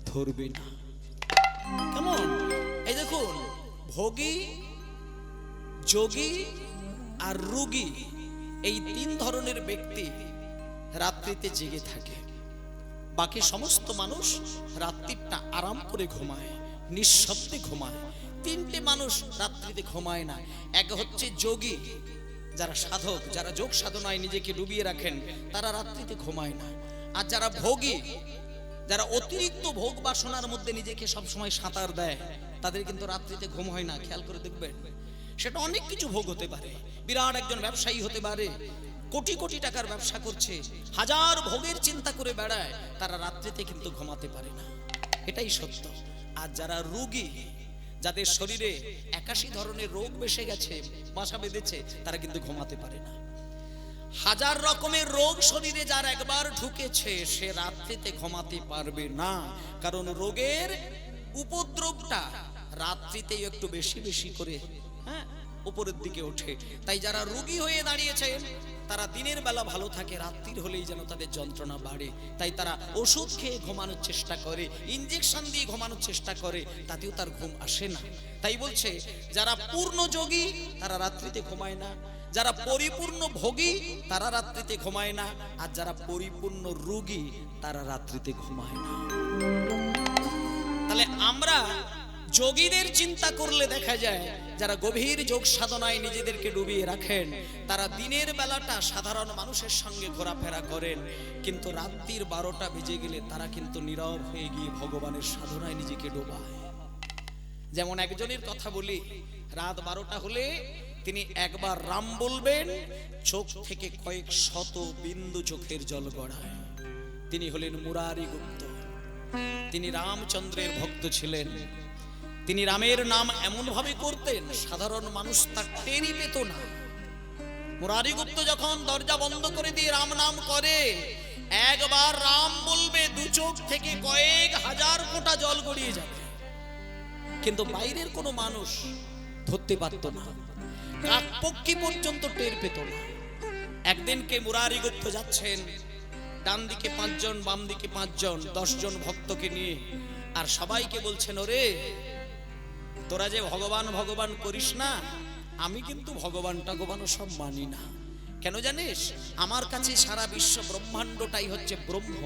ধরবে না। কেমন? এই দেখুন, ভোগী, যোগী আর রোগী, এই 3 ধরনের ব্যক্তি রাত্রিতে জেগে থাকে। বাকি সমস্ত মানুষ রাত্রিটা আরাম করে ঘুমায়, নিঃশব্দে ঘুমায়। 3টে মানুষ রাত্রিতে ঘুমায় না। এক হচ্ছে যোগী, যারা সাধক, যারা যোগ সাধনায় নিজেকে ডুবিয়ে রাখেন, তারা রাত্রিতে ঘুমায় না। আর যারা ভোগী, যারা অতিরিক্ত ভোগ বাসনার মধ্যে নিজেকে সবসময় সাঁতার দেয়, তাদের কিন্তু রাত্রিতে ঘুম হয় না। খেয়াল করে দেখবেন, সেটা অনেক কিছু ভোগ হতে পারে। বিরাট একজন ব্যবসায়ী হতে পারে, কোটি কোটি টাকার ব্যবসা করছে, হাজার ভোগের চিন্তা করে বেড়ায়, তারা রাত্রিতে কিন্তু ঘুমাতে পারে না। এটাই সত্য। আর যারা রোগী, যাদের শরীরে 81 ধরনের রোগ বেসে গেছে, বাসা বেঁধেছে, তারা কিন্তু ঘুমাতে পারে না। হাজার রকমের রোগ শরীরে যার একবার ঢুকেছে, সে রাত্রিতে ঘুমাতে পারবে না, কারণ রোগের উপদ্রবটা রাত্রিতেই একটু বেশি বেশি করে উপরের দিকে ওঠে। তাই যারা রোগী হয়ে দাঁড়িয়েছেন তারা দিনের বেলা ভালো থাকে, রাত্রির হলেই যেন তাদের যন্ত্রণা বাড়ে। তাই তারা ওষুধ খেয়ে ঘুমানোর চেষ্টা করে, ইনজেকশন দিয়ে ঘুমানোর চেষ্টা করে, তাতেও তার ঘুম আসে না। তাই বলছে যারা পূর্ণ যোগী তারা রাত্রিতে ঘুমায় না, যারা পরিপূর্ণ ভোগী তারা রাত্রিতে ঘুমায় না, আর যারা পরিপূর্ণ রোগী তারা রাত্রিতে ঘুমায় না। তাহলে আমরা যোগীদের চিন্তা করলে দেখা যায় যারা গভীর যোগ সাধনায় নিজেদেরকে ডুবিয়ে রাখেন, তারা দিনের বেলাটা সাধারণ মানুষের সঙ্গে ঘোরাফেরা করেন, কিন্তু রাত্রির 12টা বেজে গেলে তারা কিন্তু নীরব হয়ে গিয়ে ভগবানের সাধনায় নিজেকে ডোবায়। যেমন একজনের কথা বলি, রাত 12টা হলে তিনি একবার রাম বলবেন, চোখ থেকে কয়েক শত বিন্দু চোখের জল গড়ায়। তিনি হলেন মুরারি গুপ্ত। তিনি রামচন্দ্রের ভক্ত ছিলেন। তিনি রামের নাম এমন ভাবে করতেন সাধারণ মানুষ তা টেরই পেত না। মুরারি গুপ্ত যখন দরজা বন্ধ করে দিয়ে রাম নাম করে, একবার রাম বলবে, দু চোখ থেকে কয়েক হাজার ফোঁটা জল গড়িয়ে যাবে, কিন্তু বাইরের কোনো মানুষ ধরতে পারত না, কাকপক্ষী পর্যন্ত টের পেত না। একদিনকে মুরারি গুপ্ত যাচ্ছেন, ডান দিকে 5 জন, বাম দিকে 5 জন, 10 জন ভক্তকে নিয়ে, আর সবাইকে বলছেন, ওরে তোরা যে ভগবান ভগবান করিস না, আমি কিন্তু ভগবানটা গোবানো সব মানি না। কেন জানিস? আমার কাছে সারা বিশ্ব ব্রহ্মাণ্ডটাই হচ্ছে ব্রহ্ম।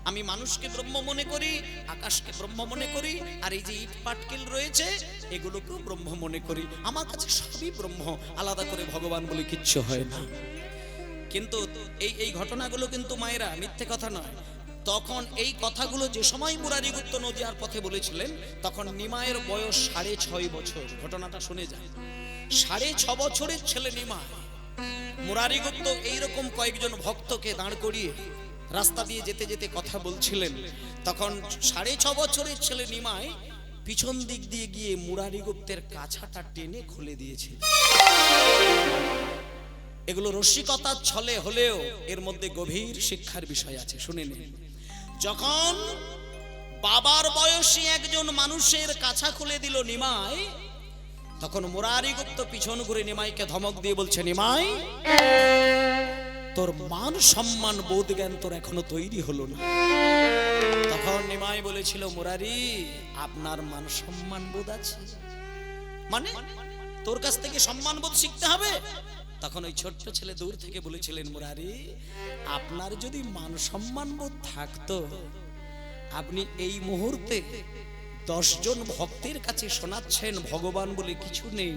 আমি মানুষকে ব্রহ্ম মনে করি, আকাশকে ব্রহ্ম মনে করি, আর এই যে ইট পাটকেল রয়েছে এগুলোকেও ব্রহ্ম মনে করি। আমার কাছে সবই ব্রহ্ম, আলাদা করে ভগবান বলে কিচ্ছু হয় না। কিন্তু এই ঘটনাগুলো কিন্তু মায়েরা মিথ্যে কথা নয়। তখন এই কথাগুলো যে সময় মুরারি গুপ্ত নদিয়ার পথে বলেছিলেন, তখন নিমায়ের বয়স 6.5 বছর। ঘটনাটা শুনে যায়। 6.5 বছরের ছেলে নিমায়। মুরারি গুপ্ত এইরকম কয়েকজন ভক্তকে দাঁড় করিয়ে রাস্তা দিয়ে যেতে যেতে কথা বলছিলেন। তখন 6.5 বছরের ছেলে নিমায় পিছন দিক দিয়ে গিয়ে মুরারি গুপ্তের কাছাটা টেনে খুলে দিয়েছে। এগুলো রসিকতার ছলে হলেও এর মধ্যে গভীর শিক্ষার বিষয় আছে, শুনে নিন। যখন বাবার বয়সী একজন মানুষের কাছা খুলে দিল নিমাই, তখন মুরারি গুপ্ত পিছন ঘুরে নিমাইকে ধমক দিয়ে বলছে, নিমাই তোর মান সম্মান বোধ জ্ঞান তোর এখনো তৈরি হলো না। তখন নিমাই বলেছিল, মুরারি আপনার মান সম্মান বোধ আছে মানে? তোর কাছ থেকে সম্মান বোধ শিখতে হবে। তখন ওই ছোট্ট ছেলে দূর থেকে বলেছিলেন, মুরারি আপনার যদি মান সম্মান বোধ থাকতো, আপনি এই মুহূর্তে 10 জন ভক্তের কাছে শোনাচ্ছেন ভগবান বলে কিছু নেই,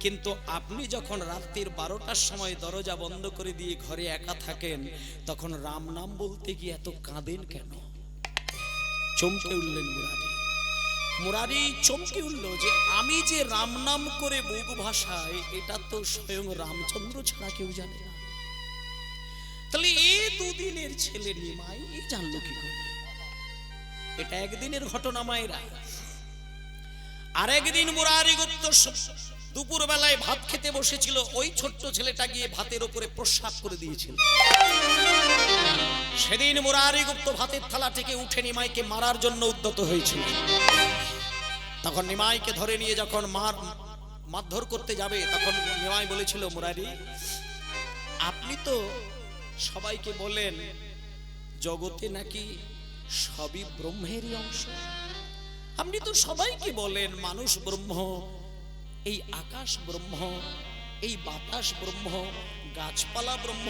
কিন্তু আপনি যখন রাত্রির 12টার সময় দরজা বন্ধ করে দিয়ে ঘরে একা থাকেন, তখন রাম নাম বলতে গিয়ে এত কাঁদেন কেন? চমকে উঠলেন মুরারি। মুরারি চমকে উঠল যে আমি যে রাম নাম করে বুক ভাষায়, এটা তো স্বয়ং রামচন্দ্র ছাড়া কেউ জানে না। তাহলে এই দুদিনের ছেলে নিমাই জানলো কি করে? এটা একদিনের ঘটনা মায়েরা। আর একদিন মুরারি গুপ্ত দুপুর বেলায় ভাত খেতে বসেছিল, ওই ছোট্ট ছেলেটা গিয়ে ভাতের উপরে প্রস্রাব করে দিয়েছিল। সেদিন মুরারি গুপ্ত ভাতের থালা থেকে উঠে নিমাইকে মারার জন্য উদ্যত হয়েছিল। তখন নিমাইকে ধরে নিয়ে যখন মারধর করতে যাবে, তখন নিমাই বলেছিল, মুরারি আপনি তো সবাইকে বলেন জগতে নাকি সবই ব্রহ্মেরই অংশ। আপনি তো সবাইকে বলেন মানুষ ব্রহ্ম, এই আকাশ ব্রহ্ম, এই বাতাস ব্রহ্ম, গাছপালা ব্রহ্ম,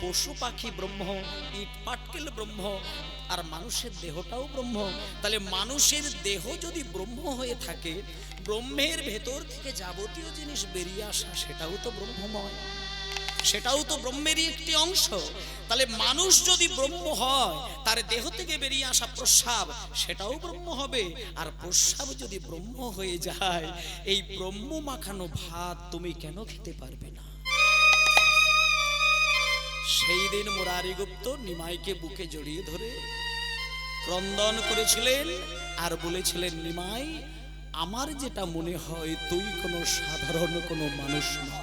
পশু পাখি ব্রহ্ম, ইট পাটকেল ব্রহ্ম, আর মানুষের দেহটাও ব্রহ্ম। তাহলে মানুষের দেহ যদি ব্রহ্ম হয়ে থাকে, ব্রহ্মের ভেতর থেকে যাবতীয় জিনিস বেরিয়ে আসা সেটাও তো ব্রহ্মময়, সেটাও তো ব্রহ্মেরই একটি অংশ। তাহলে মানুষ যদি ব্রহ্ম হয়, তার দেহ থেকে বেরিয়ে আসা প্রস্রাব সেটাও ব্রহ্ম হবে। আর প্রস্রাব যদি ব্রহ্ম হয়ে যায়, এই ব্রহ্ম মাখানো ভাত তুমি কেন খেতে পারবে না? সেই দিন মুরারি গুপ্ত নিমাইকে বুকে জড়িয়ে ধরে ক্রন্দন করেছিলেন, আর বলেছিলেন নিমাই, আমার যেটা মনে হয় তুই কোনো সাধারণ কোনো মানুষ না,